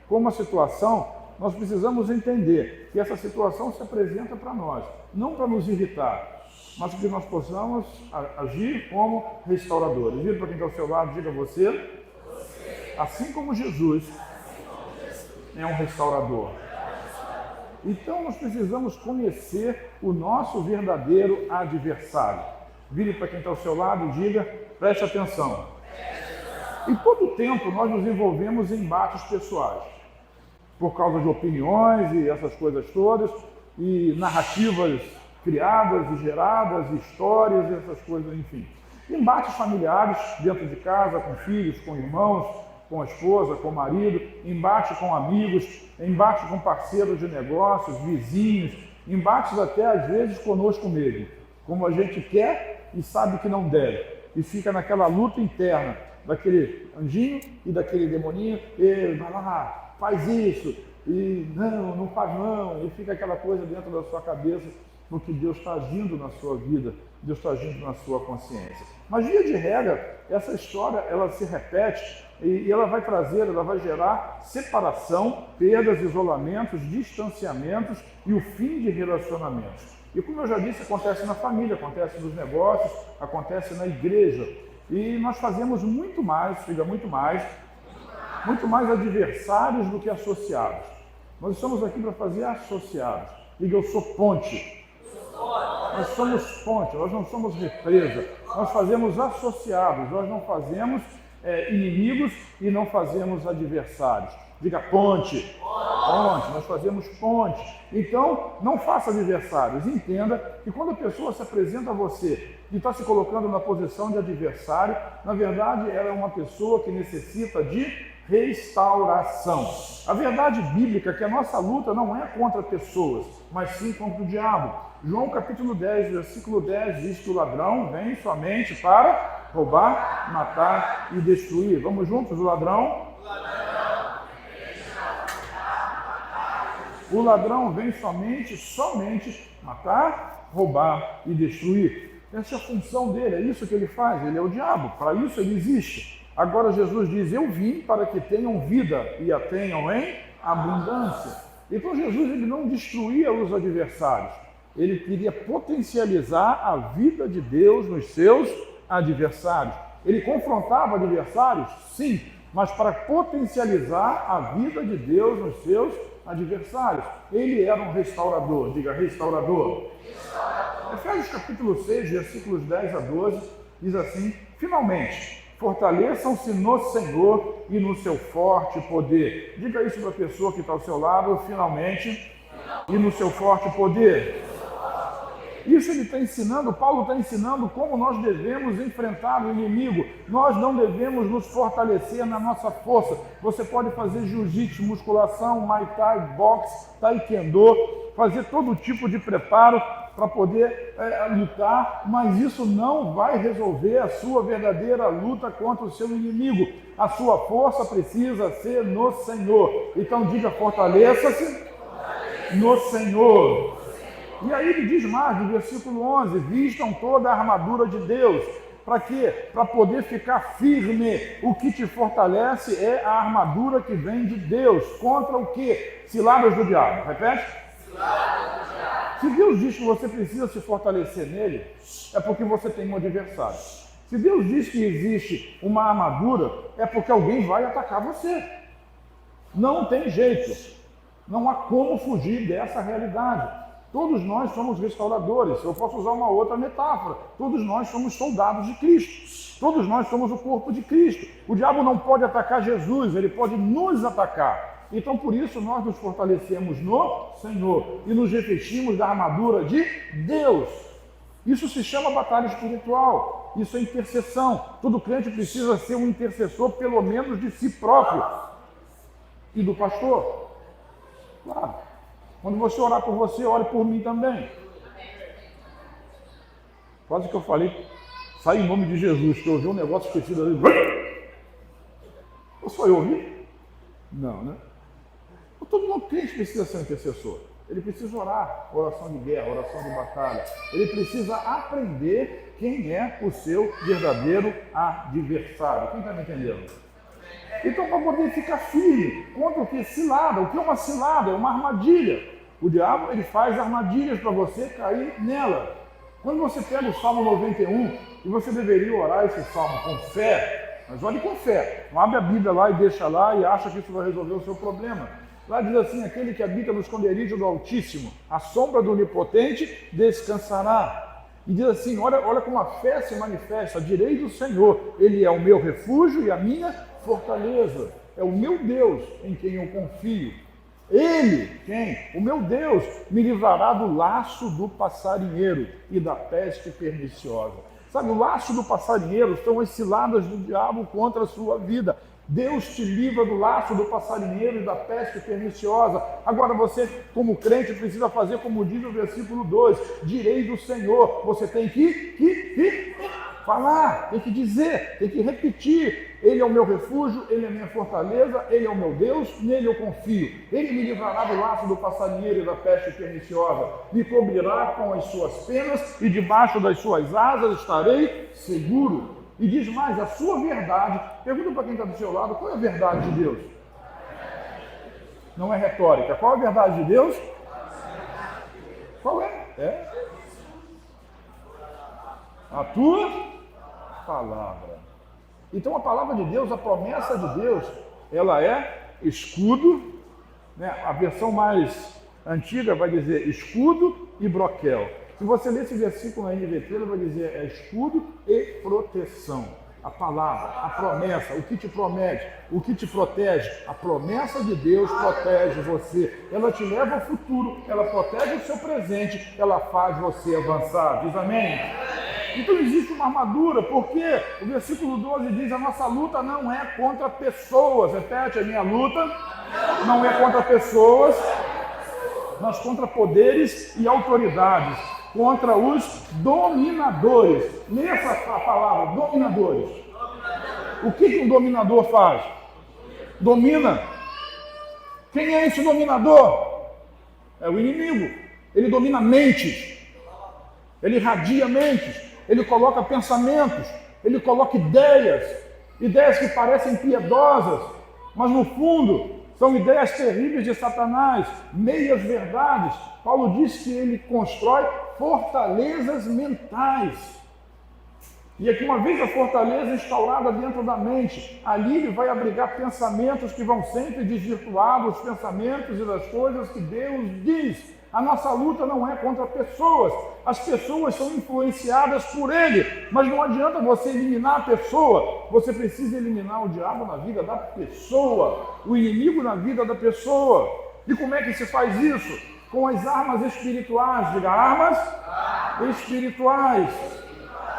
Speaker 1: com uma situação, nós precisamos entender que essa situação se apresenta para nós, não para nos irritar, mas que nós possamos agir como restauradores. Vira para quem está ao seu lado, diga você, assim como Jesus é um restaurador. Então nós precisamos conhecer o nosso verdadeiro adversário. Vire para quem está ao seu lado e diga, preste atenção. Em todo tempo nós nos envolvemos em embates pessoais, por causa de opiniões e essas coisas todas, e narrativas criadas e geradas, histórias e essas coisas, enfim. Embates familiares dentro de casa, com filhos, com irmãos, com a esposa, com o marido, embate com amigos, embate com parceiros de negócios, vizinhos, embates até às vezes conosco mesmo, como a gente quer e sabe que não deve, e fica naquela luta interna daquele anjinho e daquele demoninho, e vai lá, faz isso, e não faz não, e fica aquela coisa dentro da sua cabeça, porque Deus está agindo na sua vida, Deus está agindo na sua consciência. Mas, via de regra, essa história ela se repete e ela vai trazer, ela vai gerar separação, perdas, isolamentos, distanciamentos e o fim de relacionamentos. E como eu já disse, acontece na família, acontece nos negócios, acontece na igreja. E nós fazemos muito mais, diga muito mais adversários do que associados. Nós estamos aqui para fazer associados. Diga, eu sou ponte. Nós somos ponte, nós não somos represa. Nós fazemos associados, nós não fazemos inimigos e não fazemos adversários. Diga ponte. Ponte, nós fazemos ponte. Então, não faça adversários. Entenda que quando a pessoa se apresenta a você e está se colocando na posição de adversário, na verdade, ela é uma pessoa que necessita de restauração. A verdade bíblica é que a nossa luta não é contra pessoas, mas sim contra o diabo. João capítulo 10, versículo 10 diz que o ladrão vem somente para roubar, matar e destruir. Vamos juntos, o ladrão vem somente matar, roubar e destruir. Essa é a função dele, é isso que ele faz, ele é o diabo, para isso ele existe. Agora Jesus diz, eu vim para que tenham vida e a tenham em abundância. Então Jesus ele não destruía os adversários, ele queria potencializar a vida de Deus nos seus adversários. Ele confrontava adversários? Sim, mas para potencializar a vida de Deus nos seus adversários. Ele era um restaurador, diga restaurador. Efésios capítulo 6, versículos 10 a 12, diz assim, finalmente, fortaleçam-se no Senhor e no seu forte poder. Diga isso para a pessoa que está ao seu lado, finalmente, e no seu forte poder. Isso ele está ensinando, Paulo está ensinando como nós devemos enfrentar o inimigo. Nós não devemos nos fortalecer na nossa força. Você pode fazer jiu-jitsu, musculação, muay thai, boxe, taekwondo, fazer todo tipo de preparo para poder lutar, mas isso não vai resolver a sua verdadeira luta contra o seu inimigo. A sua força precisa ser no Senhor. Então diga, fortaleça-se no Senhor. E aí ele diz mais, no versículo 11, vistam toda a armadura de Deus. Para quê? Para poder ficar firme. O que te fortalece é a armadura que vem de Deus. Contra o quê? Ciladas do diabo. Repete? Ciladas do diabo. Se Deus diz que você precisa se fortalecer nele, é porque você tem um adversário. Se Deus diz que existe uma armadura, é porque alguém vai atacar você. Não tem jeito. Não há como fugir dessa realidade. Todos nós somos restauradores. Eu posso usar uma outra metáfora. Todos nós somos soldados de Cristo. Todos nós somos o corpo de Cristo. O diabo não pode atacar Jesus, ele pode nos atacar. Então, por isso, nós nos fortalecemos no Senhor e nos revestimos da armadura de Deus. Isso se chama batalha espiritual. Isso é intercessão. Todo crente precisa ser um intercessor, pelo menos de si próprio e do pastor. Claro. Quando você orar por você, ore por mim também. Quase que eu falei, sai em nome de Jesus, que eu ouvi um negócio esquecido ali. Ou só eu ouvi? Não, né? Todo mundo crente precisa ser um intercessor. Ele precisa orar, oração de guerra, oração de batalha. Ele precisa aprender quem é o seu verdadeiro adversário. Quem está me entendendo? Então, para poder ficar firme contra o que? Cilada. O que é uma cilada? É uma armadilha. O diabo, ele faz armadilhas para você cair nela. Quando você pega o Salmo 91, e você deveria orar esse Salmo com fé, mas olhe com fé. Não abre a Bíblia lá e deixa lá e acha que isso vai resolver o seu problema. Lá diz assim, aquele que habita no esconderijo do Altíssimo, a sombra do Onipotente descansará. E diz assim, olha como a fé se manifesta, direi do Senhor, Ele é o meu refúgio e a minha fortaleza, é o meu Deus em quem eu confio. Ele, quem? O meu Deus, me livrará do laço do passarinheiro e da peste perniciosa. Sabe, o laço do passarinheiro são as ciladas do diabo contra a sua vida. Deus te livra do laço do passarinheiro e da peste perniciosa. Agora você, como crente, precisa fazer como diz o versículo 2, direi do Senhor. Você tem que falar, tem que dizer, tem que repetir. Ele é o meu refúgio, Ele é a minha fortaleza, Ele é o meu Deus, nele eu confio. Ele me livrará do laço do passarinheiro e da peste perniciosa. Me cobrirá com as suas penas e debaixo das suas asas estarei seguro. E diz mais, a sua verdade, pergunta para quem está do seu lado, qual é a verdade de Deus? Não é retórica. Qual é a verdade de Deus? Qual é? A tua palavra. Então a palavra de Deus, a promessa de Deus, ela é escudo, né? A versão mais antiga vai dizer escudo e broquel. Se você ler esse versículo na NVT, ele vai dizer é escudo e proteção. A palavra, a promessa, o que te promete, o que te protege. A promessa de Deus protege você. Ela te leva ao futuro, ela protege o seu presente, ela faz você avançar. Diz amém? Então existe uma armadura, porque o versículo 12 diz, a nossa luta não é contra pessoas. Repete, a minha luta não é contra pessoas, mas contra poderes e autoridades, contra os dominadores. Leia essa palavra, dominadores. O que um dominador faz? Domina. Quem é esse dominador? É o inimigo. Ele domina mentes, ele irradia mentes, ele coloca pensamentos, ele coloca ideias que parecem piedosas, mas no fundo são ideias terríveis de Satanás, meias verdades. Paulo diz que ele constrói fortalezas mentais. E aqui, uma vez a fortaleza instaurada dentro da mente, ali ele vai abrigar pensamentos que vão sempre desvirtuar os pensamentos e das coisas que Deus diz. A nossa luta não é contra pessoas. As pessoas são influenciadas por ele. Mas não adianta você eliminar a pessoa. Você precisa eliminar o diabo na vida da pessoa. O inimigo na vida da pessoa. E como é que se faz isso? Com as armas espirituais. Diga, armas espirituais.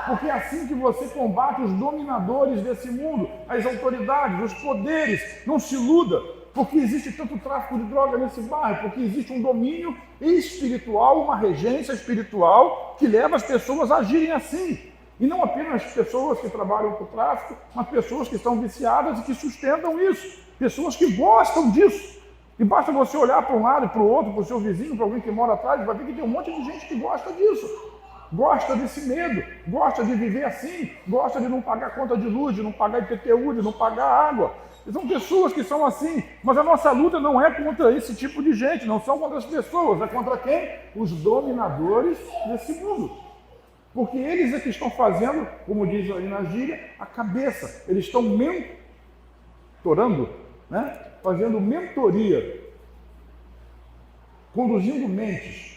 Speaker 1: Porque é assim que você combate os dominadores desse mundo, as autoridades, os poderes. Não se iluda. Porque existe tanto tráfico de droga nesse bairro, porque existe um domínio espiritual, uma regência espiritual que leva as pessoas a agirem assim. E não apenas pessoas que trabalham com o tráfico, mas pessoas que estão viciadas e que sustentam isso. Pessoas que gostam disso. E basta você olhar para um lado e para o outro, para o seu vizinho, para alguém que mora atrás, vai ver que tem um monte de gente que gosta disso. Gosta desse medo, gosta de viver assim, gosta de não pagar conta de luz, de não pagar IPTU, de não pagar água. São pessoas que são assim, mas a nossa luta não é contra esse tipo de gente, não são contra as pessoas, é contra quem? Os dominadores desse mundo. Porque eles é que estão fazendo, como diz aí na gíria, a cabeça. Eles estão mentorando, né? Fazendo mentoria, conduzindo mentes.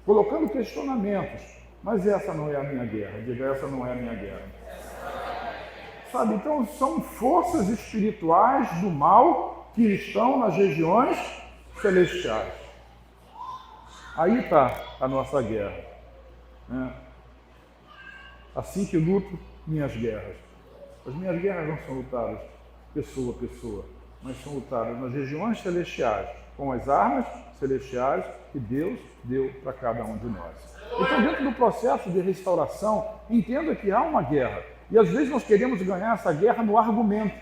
Speaker 1: colocando questionamentos. Mas essa não é a minha guerra. Diga, essa não é a minha guerra. Sabe, então são forças espirituais do mal que estão nas regiões celestiais. Aí está a nossa guerra. Né? Assim que luto minhas guerras. As minhas guerras não são lutadas pessoa a pessoa, mas são lutadas nas regiões celestiais, com as armas celestiais que Deus deu para cada um de nós. Então, dentro do processo de restauração, entenda que há uma guerra. E às vezes nós queremos ganhar essa guerra no argumento,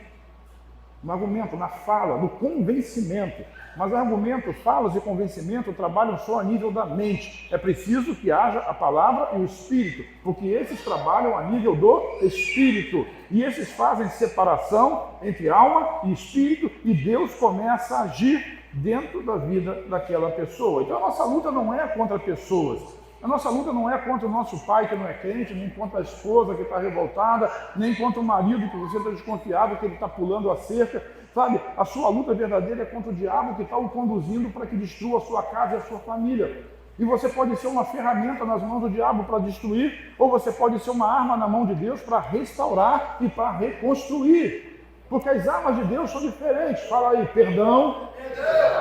Speaker 1: na fala, no convencimento. Mas argumento, falas e convencimento trabalham só a nível da mente. É preciso que haja a palavra e o espírito, porque esses trabalham a nível do espírito. E esses fazem separação entre alma e espírito, e Deus começa a agir dentro da vida daquela pessoa. Então a nossa luta não é contra pessoas. A nossa luta não é contra o nosso pai que não é crente, nem contra a esposa que está revoltada, nem contra o marido que você está desconfiado que ele está pulando a cerca. Sabe, a sua luta verdadeira é contra o diabo que está o conduzindo para que destrua a sua casa e a sua família. E você pode ser uma ferramenta nas mãos do diabo para destruir, ou você pode ser uma arma na mão de Deus para restaurar e para reconstruir. Porque as armas de Deus são diferentes. Fala aí, perdão,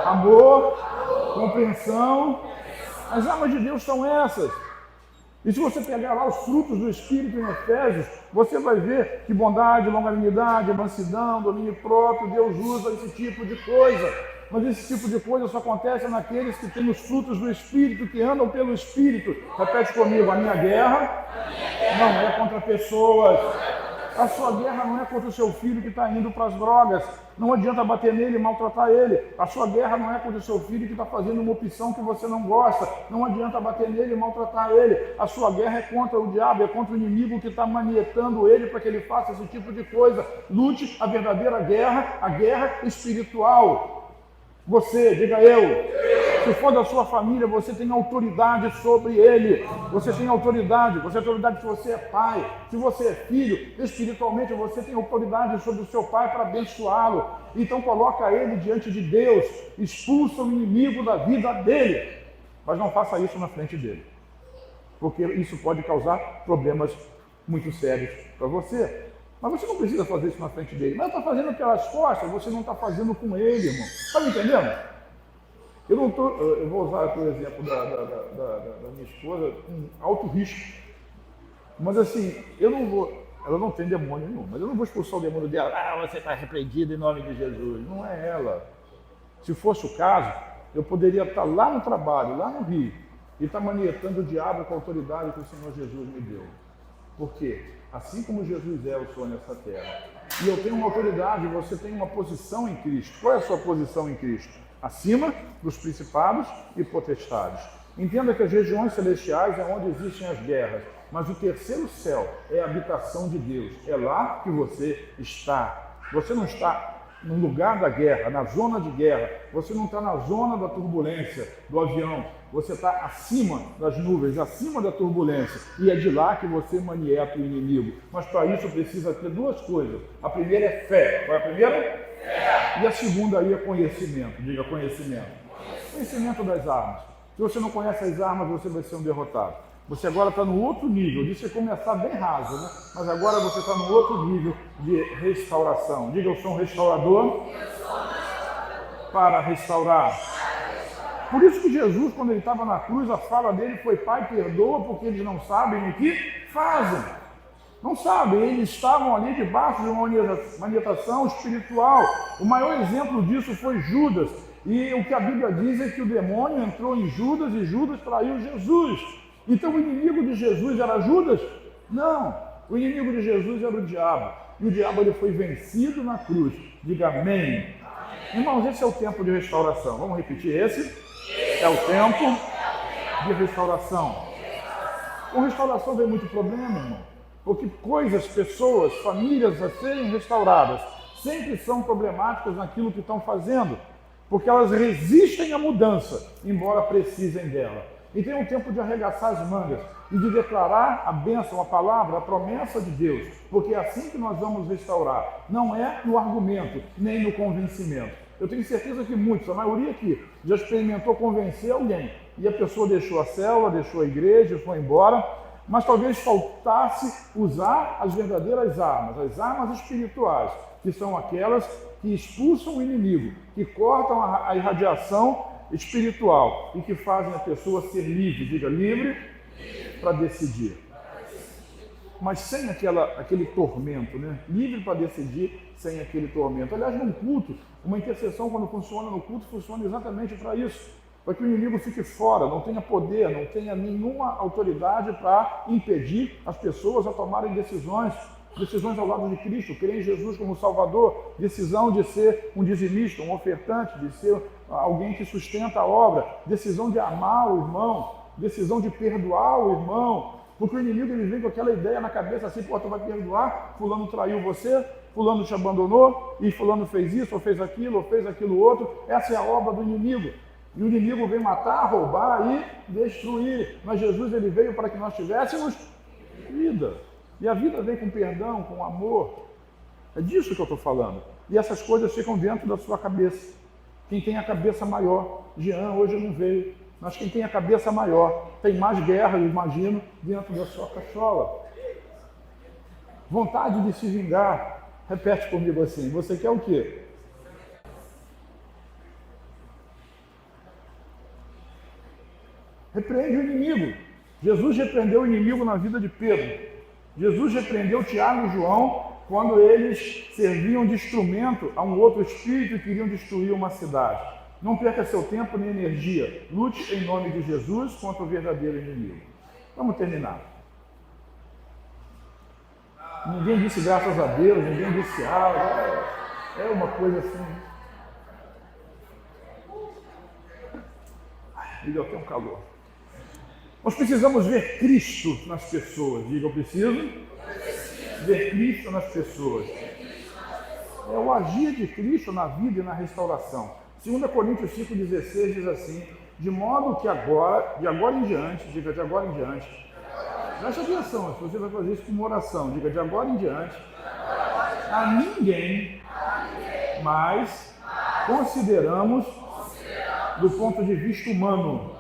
Speaker 1: amor, compreensão. As armas de Deus são essas. E se você pegar lá os frutos do Espírito em Efésios, você vai ver que bondade, longanimidade, mansidão, domínio próprio, Deus usa esse tipo de coisa. Mas esse tipo de coisa só acontece naqueles que têm os frutos do Espírito, que andam pelo Espírito. Repete comigo, a minha guerra não é contra pessoas. A sua guerra não é contra o seu filho que está indo para as drogas. Não adianta bater nele e maltratar ele. A sua guerra não é contra o seu filho que está fazendo uma opção que você não gosta. Não adianta bater nele e maltratar ele. A sua guerra é contra o diabo, é contra o inimigo que está manietando ele para que ele faça esse tipo de coisa. Lute a verdadeira guerra, a guerra espiritual. Você, diga eu. Se for da sua família, você tem autoridade sobre ele. Você tem autoridade. Você tem autoridade se você é pai. Se você é filho, espiritualmente você tem autoridade sobre o seu pai para abençoá-lo. Então coloca ele diante de Deus. Expulsa o inimigo da vida dele. Mas não faça isso na frente dele. Porque isso pode causar problemas muito sérios para você. Mas você não precisa fazer isso na frente dele. Mas está fazendo pelas costas, você não está fazendo com ele, irmão. Está me entendendo? Eu vou usar, por exemplo, da minha esposa, com alto risco. Mas assim, ela não tem demônio nenhum, mas eu não vou expulsar o demônio dela. Ah, você está repreendido em nome de Jesus. Não é ela. Se fosse o caso, eu poderia estar lá no trabalho, lá no Rio, e estar manietando o diabo com a autoridade que o Senhor Jesus me deu. Por quê? Assim como Jesus é, eu sou nessa terra. E eu tenho uma autoridade, você tem uma posição em Cristo. Qual é a sua posição em Cristo? Acima dos principados e potestades. Entenda que as regiões celestiais é onde existem as guerras, mas o terceiro céu é a habitação de Deus. É lá que você está. Você não está no lugar da guerra, na zona de guerra. Você não está na zona da turbulência do avião. Você está acima das nuvens, acima da turbulência. E é de lá que você manieta o inimigo. Mas para isso precisa ter duas coisas. A primeira é fé. Qual é a primeira? Fé. E a segunda aí é conhecimento. Diga conhecimento. Conhecimento das armas. Se você não conhece as armas, você vai ser um derrotado. Você agora está no outro nível, de você começar bem raso, né? Mas agora você está no outro nível de restauração. Diga, eu sou um restaurador para restaurar. Por isso que Jesus, quando ele estava na cruz, a fala dele foi: Pai, perdoa, porque eles não sabem o que fazem. Não sabem, eles estavam ali debaixo de uma manietação espiritual. O maior exemplo disso foi Judas. E o que a Bíblia diz é que o demônio entrou em Judas e Judas traiu Jesus. Então o inimigo de Jesus era Judas? Não, o inimigo de Jesus era o diabo. E o diabo ele foi vencido na cruz. Diga amém. Irmãos, esse é o tempo de restauração. Vamos repetir esse? É o tempo de restauração. Com restauração vem muito problema, irmão. Porque coisas, pessoas, famílias a serem restauradas sempre são problemáticas naquilo que estão fazendo. Porque elas resistem à mudança, embora precisem dela. E tem um tempo de arregaçar as mangas e de declarar a bênção, a palavra, a promessa de Deus. Porque é assim que nós vamos restaurar. Não é no argumento, nem no convencimento. Eu tenho certeza que muitos, a maioria aqui, já experimentou convencer alguém e a pessoa deixou a célula, deixou a igreja, foi embora, mas talvez faltasse usar as verdadeiras armas, as armas espirituais, que são aquelas que expulsam o inimigo, que cortam a irradiação espiritual e que fazem a pessoa ser livre, diga livre, para decidir. Mas sem aquele tormento, né? Livre para decidir sem aquele tormento. Aliás, num culto, uma intercessão quando funciona no culto, funciona exatamente para isso. Para que o inimigo fique fora, não tenha poder, não tenha nenhuma autoridade para impedir as pessoas a tomarem decisões ao lado de Cristo, crer em Jesus como Salvador, decisão de ser um dizimista, um ofertante, de ser alguém que sustenta a obra, decisão de amar o irmão, decisão de perdoar o irmão, porque o inimigo ele vem com aquela ideia na cabeça assim, pô, tu vai perdoar, fulano traiu você, fulano te abandonou, e fulano fez isso, ou fez aquilo outro, essa é a obra do inimigo. E o inimigo vem matar, roubar e destruir, mas Jesus ele veio para que nós tivéssemos vida. E a vida vem com perdão, com amor. É disso que eu estou falando. E essas coisas ficam dentro da sua cabeça. Quem tem a cabeça maior, Jean hoje não veio, mas quem tem a cabeça maior, tem mais guerra, eu imagino, dentro da sua cachola. Vontade de se vingar. Repete comigo assim, você quer o quê? Repreende o inimigo. Jesus repreendeu o inimigo na vida de Pedro. Jesus repreendeu Tiago e João quando eles serviam de instrumento a um outro espírito e queriam destruir uma cidade. Não perca seu tempo nem energia. Lute em nome de Jesus contra o verdadeiro inimigo. Vamos terminar. Ninguém disse graças a Deus, ninguém disse é uma coisa assim. Me deu até um calor. Nós precisamos ver Cristo nas pessoas. Diga, eu preciso ver Cristo nas pessoas. É o agir de Cristo na vida e na restauração. 2 Coríntios 5,16 diz assim, de modo que de agora em diante, diga de agora em diante, preste atenção, se você vai fazer isso com uma oração, diga de agora em diante, a ninguém mais consideramos do ponto de vista humano.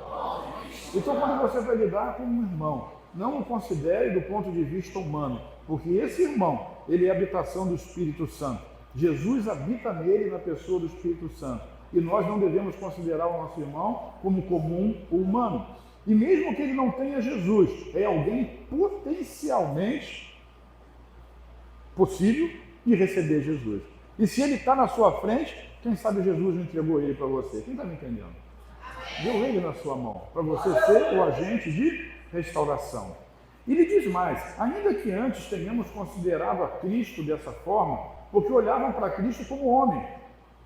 Speaker 1: Então, quando você vai lidar com um irmão, não o considere do ponto de vista humano, porque esse irmão, ele é a habitação do Espírito Santo. Jesus habita nele, na pessoa do Espírito Santo. E nós não devemos considerar o nosso irmão como comum ou humano. E mesmo que ele não tenha Jesus, é alguém potencialmente possível de receber Jesus. E se ele está na sua frente, quem sabe Jesus não entregou ele para você? Quem está me entendendo? Deu ele na sua mão, para você ser o agente de restauração. E ele diz mais, ainda que antes tenhamos considerado a Cristo dessa forma, porque olhavam para Cristo como homem,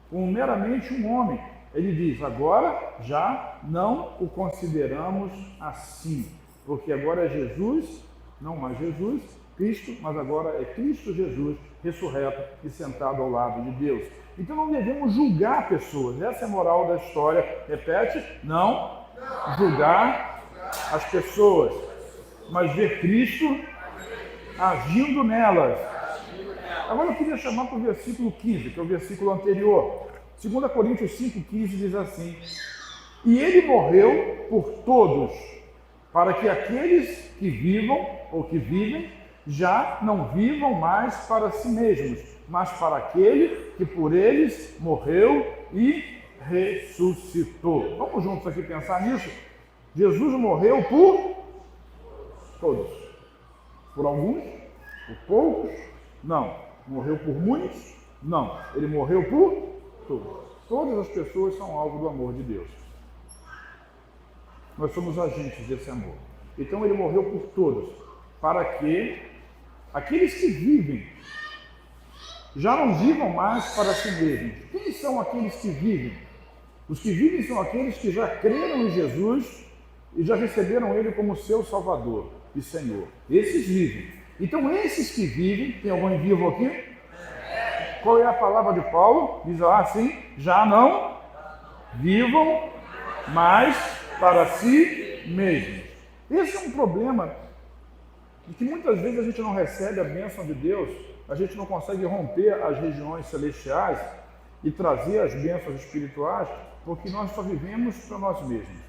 Speaker 1: como meramente um homem. Ele diz, agora já não o consideramos assim, porque agora é Jesus, não mais Jesus, Cristo, mas agora é Cristo Jesus, ressurreto e sentado ao lado de Deus. Então não devemos julgar pessoas, essa é a moral da história. Repete, não julgar as pessoas, mas ver Cristo agindo nelas. Agora eu queria chamar para o versículo 15, que é o versículo anterior. 2 Coríntios 5,15 diz assim, e ele morreu por todos, para que aqueles que vivam ou que vivem, já não vivam mais para si mesmos, mas para aquele que por eles morreu e ressuscitou. Vamos juntos aqui pensar nisso? Jesus morreu por todos. Por alguns? Por poucos? Não. Morreu por muitos? Não. Ele morreu por todos. Todas as pessoas são alvo do amor de Deus. Nós somos agentes desse amor. Então ele morreu por todos, para que aqueles que vivem já não vivam mais para si mesmos. Quem são aqueles que vivem? Os que vivem são aqueles que já creram em Jesus e já receberam Ele como seu Salvador e Senhor. Esses vivem. Então esses que vivem, tem alguém vivo aqui? Qual é a palavra de Paulo? Diz lá assim, já não vivam mais para si mesmos. Esse é um problema de que muitas vezes a gente não recebe a bênção de Deus, a gente não consegue romper as regiões celestiais e trazer as bênçãos espirituais, porque nós só vivemos para nós mesmos.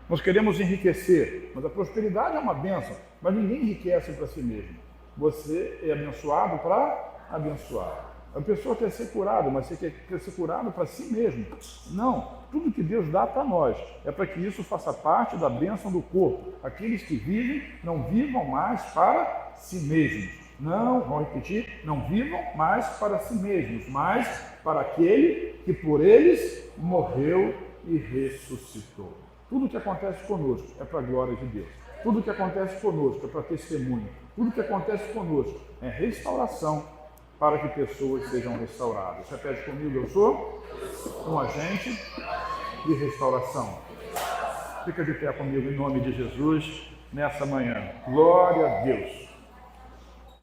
Speaker 1: Nós queremos enriquecer, mas a prosperidade é uma bênção, mas ninguém enriquece para si mesmo. Você é abençoado para abençoar. A pessoa quer ser curada, mas você quer ser curado para si mesmo. Não, tudo que Deus dá para nós é para que isso faça parte da bênção do corpo. Aqueles que vivem, não vivam mais para si mesmos. Não, vamos repetir, não vivam mais para si mesmos, mas para aquele que por eles morreu e ressuscitou. Tudo que acontece conosco é para a glória de Deus. Tudo que acontece conosco é para testemunho. Tudo que acontece conosco é restauração para que pessoas sejam restauradas. Repete comigo, eu sou um agente de restauração. Fica de pé comigo em nome de Jesus nessa manhã. Glória a Deus.